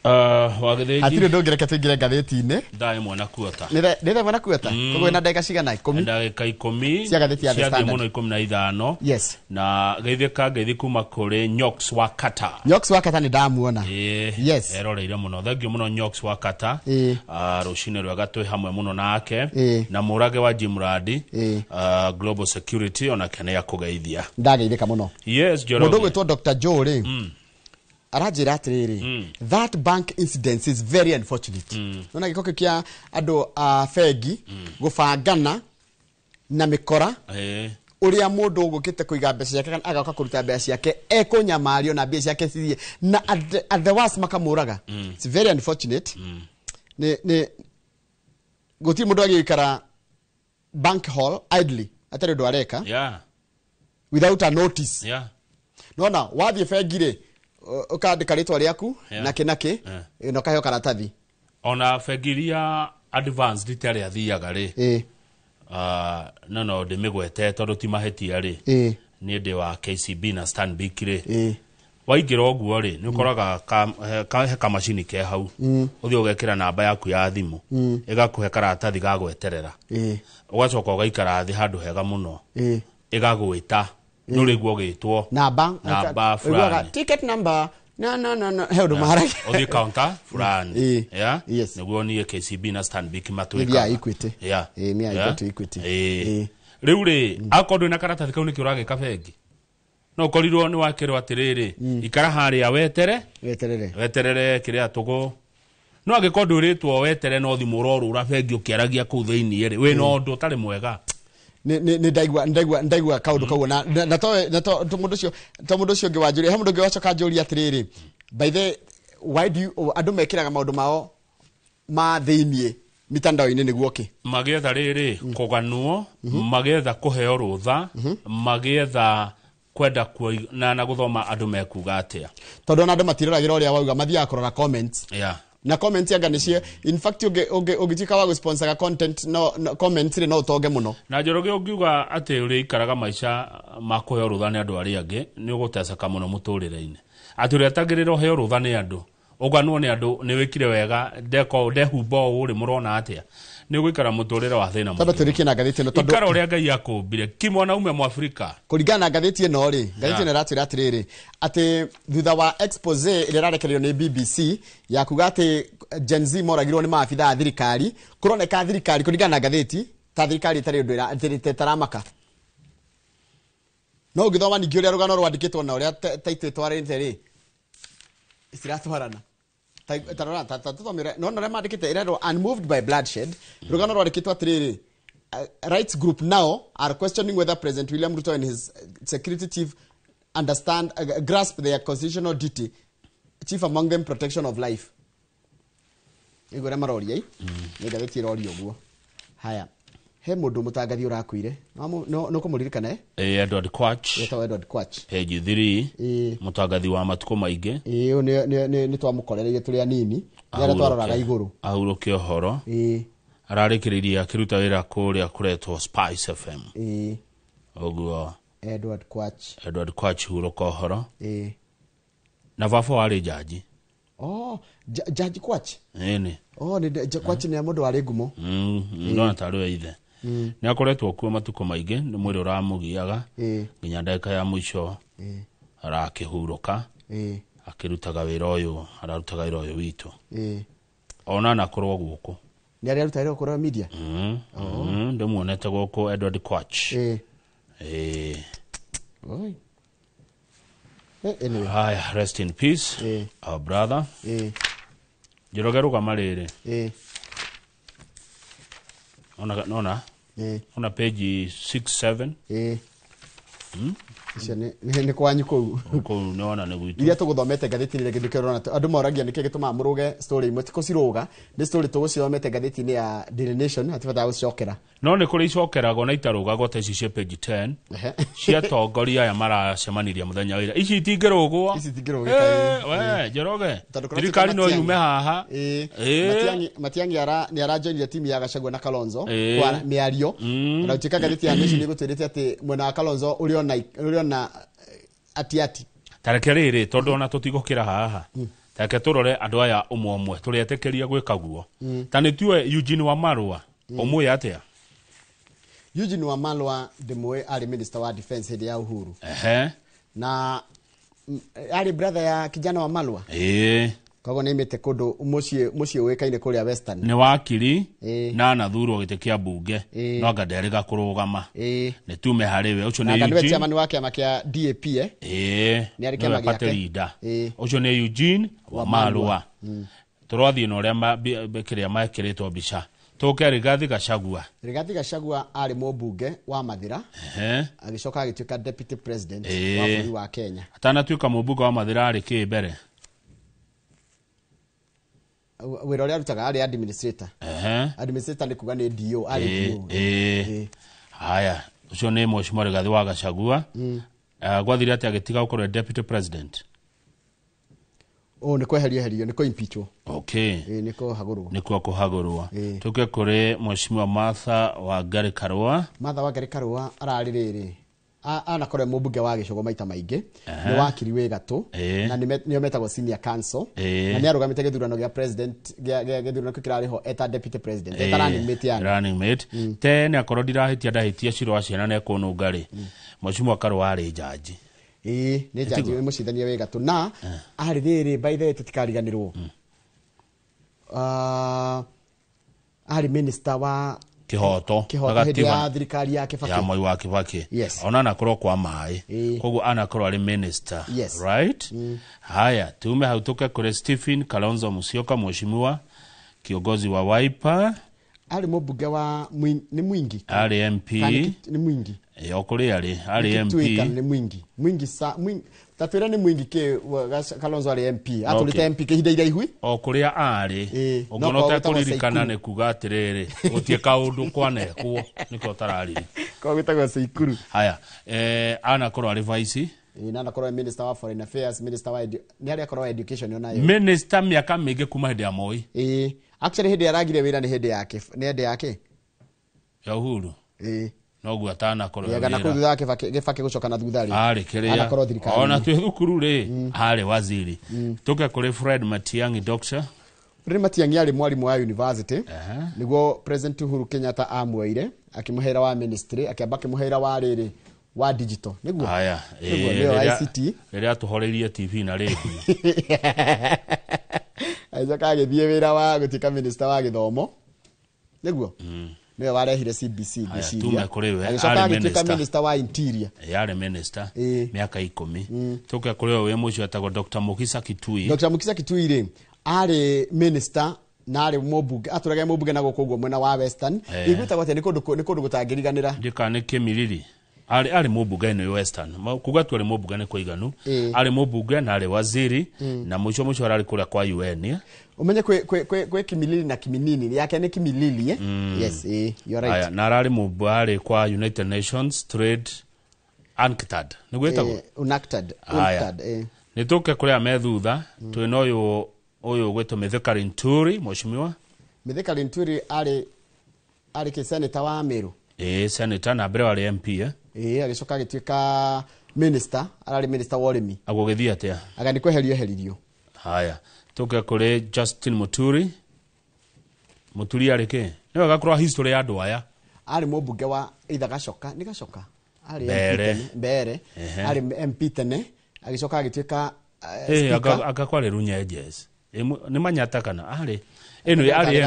Wagĩthĩnji hatirĩ ndũngĩreka tũingĩre ngathĩti-inĩ ndaĩ mwana kuota nĩ mwana kuota koguo na ndagĩka cigana 10 ndagĩka 10 cia ngathĩti ya The ciathiĩ Standard mũno 15 yes na ngeithi kuma kũrĩ Nyox wa Kata nĩ ndamuona yes eroreire mũno thengio mũno Nyox wa Kata rũcinĩ rwega twĩ hamwe mũno nake na mũrage wa Jimradi Global Security ona kene ya kũgeithia ndageithĩka mũno yes Njoroge mũndũ gwĩtwo Dr. Joe arajira atiriri that bank incident is very unfortunate nona gĩko kĩa andũ a fegi gũbangana na mĩkora ũrĩa mũndũ ũgũkĩte kũiga mbeca ciake kana agauka kũruta mbeca ciake ekũnyamario na mbeca ciake cirie na at the worst makamũraga it's very unfortunate nĩ gũtirĩ mũndũ agĩikara bank hall idly atarĩ ũndũ areka without a notice nona wathiĩ bengi-rĩ ukandika ritwa rĩaku nake no kaheo karatathi ona bengiria advance rĩtarĩ athiaga rĩ no ndĩmĩgwete tondũ ti mahĩtia rĩ nĩ ndĩ wa KCB na Stanbic rĩ waingĩra ũguo rĩ nĩ ũkoraga kamacini ke hau ũthiĩ ũgekĩra namba yaku ya thimũ ĩgakũhe karatathi gagweterera ũgacoka ũgaikara thĩ handũ hega mũno ĩgagwĩta nũrĩguo gĩtwo namba fulani ticket number no heudo maharage othi counter fulani nĩguo niĩ KCB na Stanbic matwĩka ya Equity mia Equity rĩu rĩ akorwo na karatathi kau nĩkĩo ũragĩka bengi no korirwo ni wakero atiriri ikara haria weterere kiria tugo no agikondu ritwo wetere no thimuroro urafengi ukiaragia ku thiini ri we no ndu tari mwega ni ndaigua kaundu kau na to mundu cio ngiwanjuri he mundu ngiwacoka njuri atiriri by the why do you andu mekiraga maundu mao ma thiini mitandao-ini niguo ki magetha riri kuganuo magetha kuheo rutha magetha kwenda na guthoma andu mekuga atia tondu na andu matiriragira uria wauga mathia kurora comments na comments yanga nicie in fact ugijika wa sponsor content no comments ri no utonge muno na Njoroge ungiuga ati uri ikaraga maisha makuheo rutha ni andu aria angi ni uguteceka muno muturire-ini ati uri atagirira heo rutha ni andu uganuo ni andu ni wikire wega ndehumbo uri murona atia ni gwikara muturire wa thina tondu turiki na gathiti no tondu ikara uria Ngai akumbire kimwana ume mu Afrika kuringana na gathiti ino ri gathiti ino ratira atiriri ati thutha wa expose ire rarekererio ni BBC ya kuga ati Gen Z moragirwo ni maafitha a thirikari kuroneka thirikari kuringana na gathiti ta thirikari itari undu taramaka no githoma ningi uria rugano rwandikitwo na uria taitwe twarite ri isiratwarana no mandikite irero unmoved by bloodshed rugano rwandikitwo atiriri rights group now are questioning whether President William Ruto and his security chief understand grasp their constitutional duty, chief among them protection of life. Igore marori ni gathiti rori uguo haya he mundu mutangathi urakuire no kumuririkana Edward Kwach page 3 mutangathi wa matuko maingi ni twamukorereire turi anini yara twaroraga iguru ahuruke ohoro ararikiriria akiruta wira kuria kuretwo Spice FM oguo Edward Kwach huruka ohoro na vafo wari jaji Jaji Kwach ni Kwach ni mundu wari ngumo ndona tarwe ithe ni akoretwo kuo matuko maingi ni mwiri uramugiaga nginya ndeka ya mwisho arakihuruka akirutaga wira uyu ararutaga wira uyu witu ona nakorwo guku ni ari arutaira ukora media ndimuonete guku Edward Kwach anyway hi rest in peace our brother Njoroge rugamarire ona page 67 icio ni kwanyu kou niona ni gwitu iria tuguthomete gathiti-ini ringi ndikirona andu moragia niki gituma muruge story imwe tiko ciruga ni story tugucithomete gathiti-ini ya Daily Nation atifata gucokera no ni kuri icokerago na itarugago ta ici cia page 10 cia tongoria ya maracemaniria muthenya wira ici itingirugwo we Njoroge thirikari no yume haha Matiang'i ni arajoinire timu ya Gachagua na Kalonzo kwa miario na utika gathiti ya Nation igutwirite ati mwena wa Kalonzo uriona atiati tareke riri tondu ona tutigukira haha tareke turore andu aya umwe turietekeria gwika guo tani tuwe Eugene Wamalwa umwe atia Eugene Wamalwa ndimwe ari minister wa defense hedi ya Uhuru na ari brother ya kijana Wamalwa kogo nimete kundu mucie wekaine kuria Western ni wakiri na nathurwo gite kia bunge no ngaderega kurugama ni tume hariwe ucio ni Eugene chairman wake amakia DAP ni ari kema gake ucio ni Eugene Wamalwa turathie no ria bekiria makiritwo bica tuke Rigathi Gachagua ari mubunge wa Mathira agicoka agituika deputy president wa bũrũri wa Kenya atana tuika mubunge wa Mathira ari kibere wira uria arutaga ari administrator ni kuga ni DO ari DO haya ucio ni Mheshimiwa Rigathi wa Gachagua gwathire ati agitiga ukorwo deputy president ni kweherio ni ko impeachwo ni ko kuhagurwa tuke kuri Mheshimiwa Martha Wangari Karua araririri anakorwo mubunge wa Gicogo maita maingi ni wakiri we gatu na ni metagwo senior counsel na ni arugamite githurano gia president gia githurano kirariho eta deputy president eta running mate te ni akorwo ndirahitia ndahitia ciro aciana na ekono ngari Mheshimiwa Karua ari jaji ni jaji mucithania we gatu na ari riri by the way tutikariganirwo ari minister wa kihoto hĩndĩ ya thirikari ya Kibaki ya Moi wa Kibaki. Yes. Ona anakorwo kwa mai koguo anakorwo ari minister. Yes. Right. Haya tume hautoka kule Stephen Kalonzo Musyoka mheshimiwa kiongozi wa Wiper. Ali mbunge wa ni mwingi ali MP ni mwingi yokuri ali MP ni mwingi tatwira ni mwingi ke Kalonzo ali MP atulite MP ke hinda ihui okuria ali ugonota kuririkana ne kuga atiriri gutie kaundu kwanekwo niko tarari ko gitagwa Seikuru. Haya anakorwo ari vice anakorwo minister wa foreign affairs, minister wa ni ari akorwo education ona yo minister miaka mingi kuma hindi ya Moi. Actually hindi aragire wira ni hindi yake ya Uhuru. No gwa tana korwo ya na kuthutha yake Kibaki gucoka na thuthari ari kiria anakorwo thirikari ona twi thukuru ri ari waziri tuke kuri Fred Matiang'i doctor. Fred Matiang'i ari mwalimu wa university niguo President Uhuru Kenyatta amweire akimuhera wa ministry akiamba kimuhera wa riri wa digital niguo haya ICT ria tuhoreirie TV na radio aizoka agithie wira wa gutika minister wa githomo niguo niwe warehire CBC giciria agicoka agituika minister wa interior yare minister miaka 10 tuke kuri we mucio atagwo Dr. Mukisa Kitui. Dr. Mukisa Kitui ri ari minister na ari mobunge aturage mobunge na gukuguo mwena wa Western igwitagwo ati ni kundu gutangiriganira ndikane Kimilili ari mobunge no Western kuga tu ari mobunge ne koiganu ari mobunge na ari waziri na mucio ari kula kwa UN umenye kwe Kimilili na Kiminini yake ni Kimilili yes you are right. Aya na ari mobare kwa United Nations Trade UNCTAD nigwetagwo UNCTAD nitoke kule amethutha twina uyu gweto Mithika Linturi mheshimiwa Mithika Linturi ari ke senator wa Meru senator na mbere wari MP agicoka agituika minister arari minister wa urimi agugithia atia agani kweheririo. Haya tuke kuri Justin Muturi ari ke niwe gakorwa history ya andu aya ari mubunge wa Gacoka ni Gacoka ari mbere ari MP tene agicoka agituika agakware runyenjes ni manyata kana ari eno ari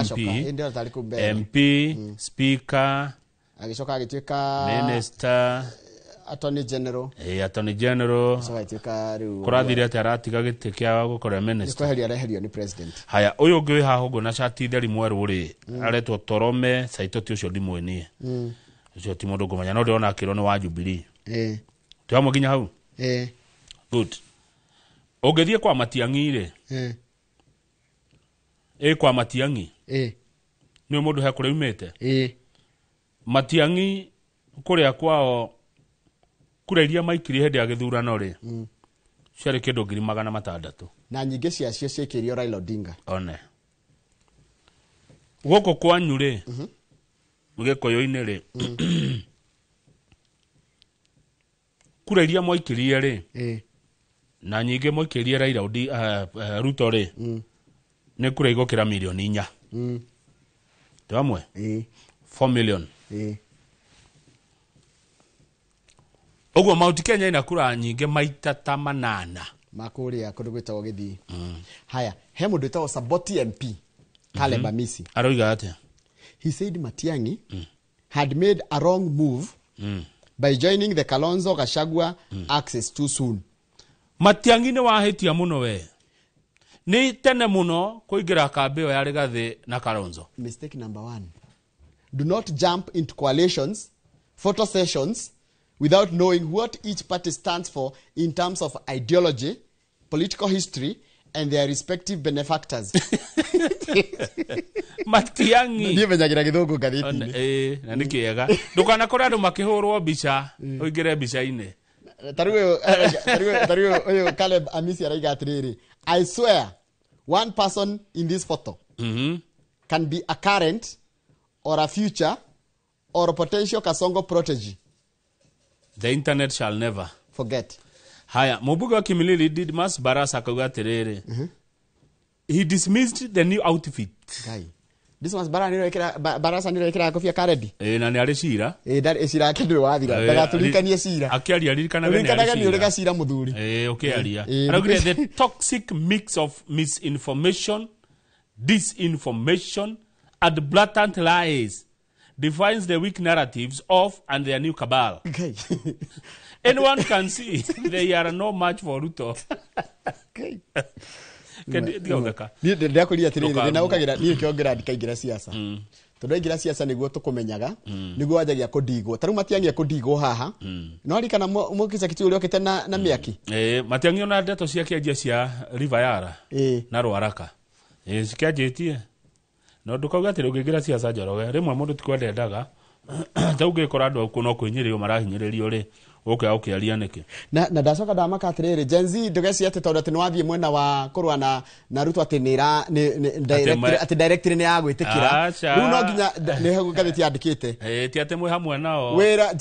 MP speaker agicoka agituika minister attorney general attorney general so agituika riu kurathire ati aratiga gite kia gukora minister reherio ni president. Haya uyu ngi haho go na chati theri mweru ri aretwo Torome Saitoti ucio ndimwenie ucio ti mundu ngumanya no ndiona akiro ni wa Jubilee tuamwe ginya hau good ogethie kwa Matiang'i ri kwa Matiang'i ni mundu he kure umete Matiang'i kuria kwao kureria maikiri hindi ya githurano ri ciari kindu 600 na nyingi cia cio cikirio Raila Odinga one goko kwanyu ri Gikuyu-ini ri kureria moikirie ri na nyingi moikirie Raila Ruto ri ni kura igokira milioni 4 twamwe 4 million ogwo Mount Kenya ina kura nyingi maita ta 8 makuria kundu gwitagwo Githii. Haya he mundu witagwo Saboti MP Caleb Amisi aroiga atia he said Matiang'i had made a wrong move by joining the Kalonzo Gachagua access too soon. Matiang'i ni wahitia muno we ni tene muno kuingira kambio ya Rigathi na Kalonzo. Mistake number 1, do not jump into coalitions, photo sessions without knowing what each party stands for in terms of ideology, political history and their respective benefactors. Matiang'i ni menyagira githungu gathiti na nikiega ndukana kuri andu makihurwo bica uingire bica-ini taruo uyu Caleb Amisi araiga atiriri I swear one person in this photo can be a current or a future or a potential Kasongo protege. The internet shall never forget. Haya mubuga wa Kimilili Didmas Barasa akauga atiriri he dismissed the new outfit. Didmas Barasa ni rekera kofia karedi na ni ari cira ndari cira kindu wathira ndagatulikanie cira akiaria ririkana ni uri gacira muthuri ukiaria aragire the toxic mix of misinformation, disinformation and blatant lies defines the weak narratives of and their new cabal. Okay. Anyone can see they are no match for Ruto. Okay. Ndakũria atĩrĩrĩ na ũkagira niĩ kĩongerera ndikaingĩra siasa tondũ ingĩra siasa nĩguo tũkũmenyaga nĩguo wanjagia kũndigwo tarĩu Matiang'i kũndigwo haha no rikana mũkĩca kĩtu ũrĩa ũkĩte na mĩaki Matiang'i ona ndeto cia kĩanjia cia River Yara na Rwaraka cikĩanjĩtie no ndũkauga atĩ ũngĩingĩra siasa Njoroge rĩmwe mũndũ tikwendendaga ta ũngĩkora andũ akuo no kwĩnyĩrĩrio marahinyĩrĩrio rĩ ũkĩaria nĩkĩ na ndacoka ndamaka atĩrĩrĩ Gen Z ndũgeci atĩ tondũ atĩ nĩ wathiĩ mwena wa kũrũa na Ruto atĩ atĩ director nĩ yagwĩtĩkĩra rĩu no nginya nĩ ngathĩti yandĩkĩte ti atĩ mwĩ hamwe nao wĩra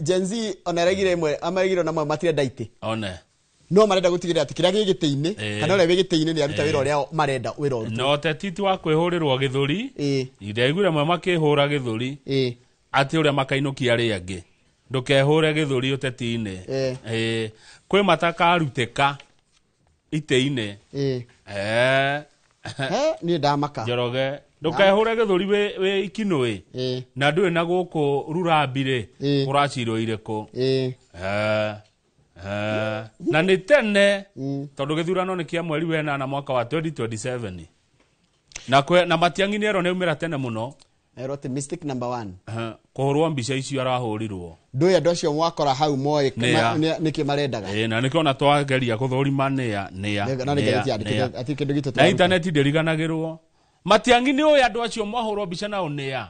Gen Z ona regire imwe amarigiro na matire ndaitĩ one no marenda gũtigĩrĩra atĩ kĩrĩa gĩgĩtĩ-inĩ kana ũrĩa wĩgĩtĩ-inĩ nĩ aruta wĩra ũrĩa marenda wĩra ũrutwo no tetiti wa kwĩhũrĩrwo gĩthũri ndaiguire mwe makĩhũra gĩthũri atĩ ũrĩa makainũkia arĩa angĩ ndũkehũre gĩthũri ũteti-inĩ kwĩ matakarutĩka itĩ-inĩ niĩ ndamaka Njoroge ndũkehũre gĩthũri wĩ ikinũĩ na ndũĩ na gũkũ Rurambi-rĩ ũracirwo irĩkũ na nĩ tene tondũ gĩthurano nĩ kĩa mweri wenana mwaka wa 2027 na Matiang'i nĩerwo nĩaumĩra tene mũno eroti mistake number 1 kũhũrwo mbica icio arahũrirwo ndũĩ andũ acio mwakora hau moĩ nĩkĩ marendaga na nĩkĩo ona twageria gũthũrima na intaneti ndĩriganagĩrwo Matiang'i nĩ ũĩ andũ acio mwahũrwo mbica nao nĩa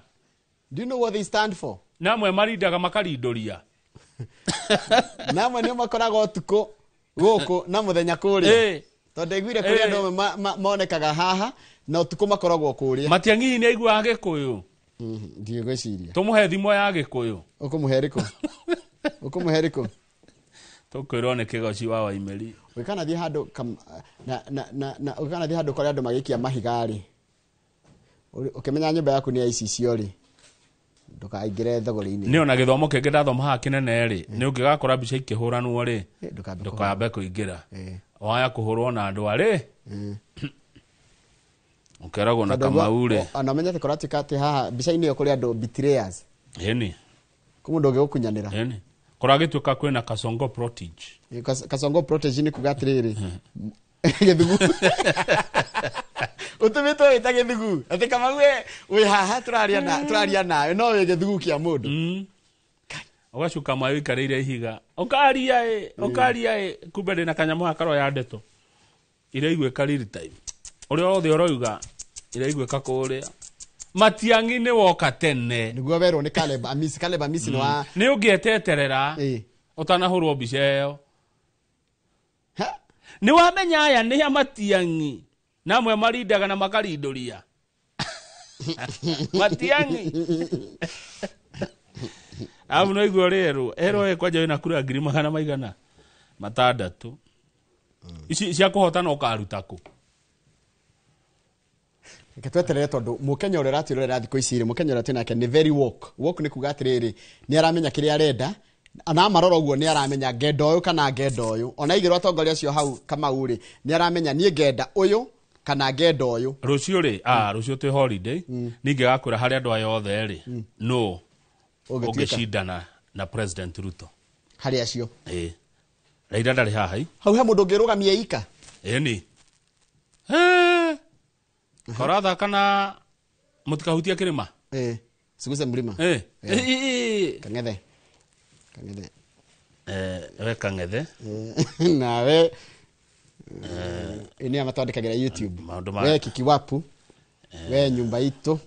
do you know what they stand for namwe marindaga makarindũria namwe nĩ makoragwo ũtukũ gũkũ na mũthenya kũrĩa tondũ aiguire kũrĩa andũ monekaga haha na ũtukũ makoragwo kũrĩa Matiang'i nĩ aiguaga Gĩkũyũ ndigwĩciria tũmũhe thimo ya Gĩkũyũ ũkũmũhe rĩkũ tũkwĩrwo nĩ Kĩgoci wa Waimeri ũkanathiĩ handũ na ũkanathiĩ handũ kũrĩa andũ magĩikia mahiga-rĩ ũkĩmenya nyũmba yaku nĩ ya ICC-rĩ ndũkaingĩre thogori-inĩ nĩ ona gĩthomo kĩngĩ ndathoma haha kĩnene-rĩ nĩ ũngĩgakora mbica ikĩhũranwo-rĩ ndũkambe kũingĩra waya kũhũrwo na andũ arĩ ũkeragwo na Kamau-rĩ ona menya tekora tikati haha mbica-inĩ ĩyo kũrĩ andũ betrayers kũmũ ndũngĩgũkunyanĩra kũragĩtuĩka kwĩna Kasongo Protege Kasongo Protege nĩ kuga atĩrĩrĩ gĩthugu ũtũmĩtwo wĩta gĩthugu atĩ Kamau wĩ haha tũraria nawe no wĩ gĩthugu kĩa mũndũ ũgacuka maĩ wĩikarĩire ihiga ũkaria kumbe ndĩna kanyamũ hakaro ya ndeto iraiguĩka real time ũrĩa wothe ũroiga iraiguĩka kũrĩa Matiang'i nĩ woka tene nĩguo werwo nĩ Caleb Amisi nĩ ũngĩeteterera ũtanahũrwo mbica ĩyo nĩ wamenya aya nĩ Matiang'i namwe marindaga na makarindũria Matiang'i amu no igwo erwo kwanja wĩna kura 600 ici cia kũhotana ũkaruta kũ reke tweterere tondũ mũkenya ũrĩa ũratwĩrorera thikũ ici rĩ mũkenya ũrĩa twĩnake nĩ very woke nĩ kuga atĩrĩrĩ nĩ aramenya kĩrĩa arenda na marora ũguo nĩ aramenya ngenda ũyũ kana ngenda ũyũ ona igĩrwo atongoria acio hau Kamau rĩ nĩ aramenya niĩ ngenda ũyũ kana ngenda ũyũ rũciũ twĩ holiday ningĩgakwĩra harĩ andũ aya othe rĩ no ũngĩcindana na President Ruto harĩ acio Raila ndarĩ haha hau he mũndũ ũngĩrũgamia ika ĩni Koratha kana mũtikahutia kĩrĩma siguse mlima Kang'ethe we Kang'ethe nawe ini amatwandĩkagĩra YouTube we Kikiwapu we nyumba itu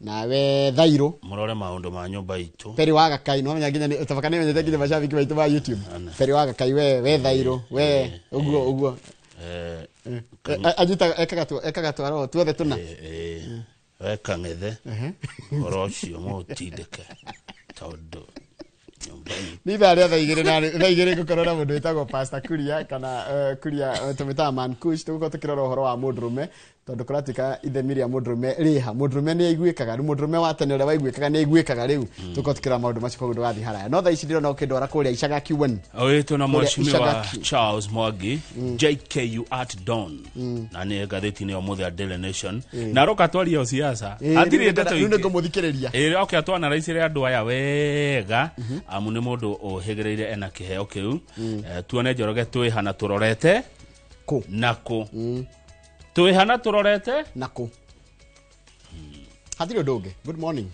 nawe Thairũ mũrore maũndũ ma nyũmba itũ Peri wa Gakai no menya nginya ũtabaka nĩ menyete nginya mashabiki baitũ ba YouTube Peri wa Gakai we Thairũ we ũguo ajita ekaga twaro tuothe tuna we Kang'ethe ũhoro ũcio mũtindĩke tondũ ni tharĩa thaa igĩrĩ ngũkorwo na mũndũ wĩtagwo Pastor Kuria kana Kuria tũmĩtaga Man Kush tũgũkorwo tũkĩrora ũhoro wa mũndũrũme tondu kuratika ithemi ria mundurume riha mundurume ni aiguikaga mundurume wa tene ria waiguikaga ni aiguikaga riu tukotikira maundu macio koguo ndugathi haraya no tha ici ndirona ukindwara kuria icaga Q1 oito na mheshimiwa Charles Mwangi JKU at dawn na ni gatheti-ini ya Mother Daily Nation na roka twaria siasa atiri ndeto ni ngomuthikiriria okay atwana raisi ria andu aya wega amu ni mundu uhegereire ena kiheo kiu tuone Njoroge twihana turorete nako twihana turorete nako hathiri undu ungi good morning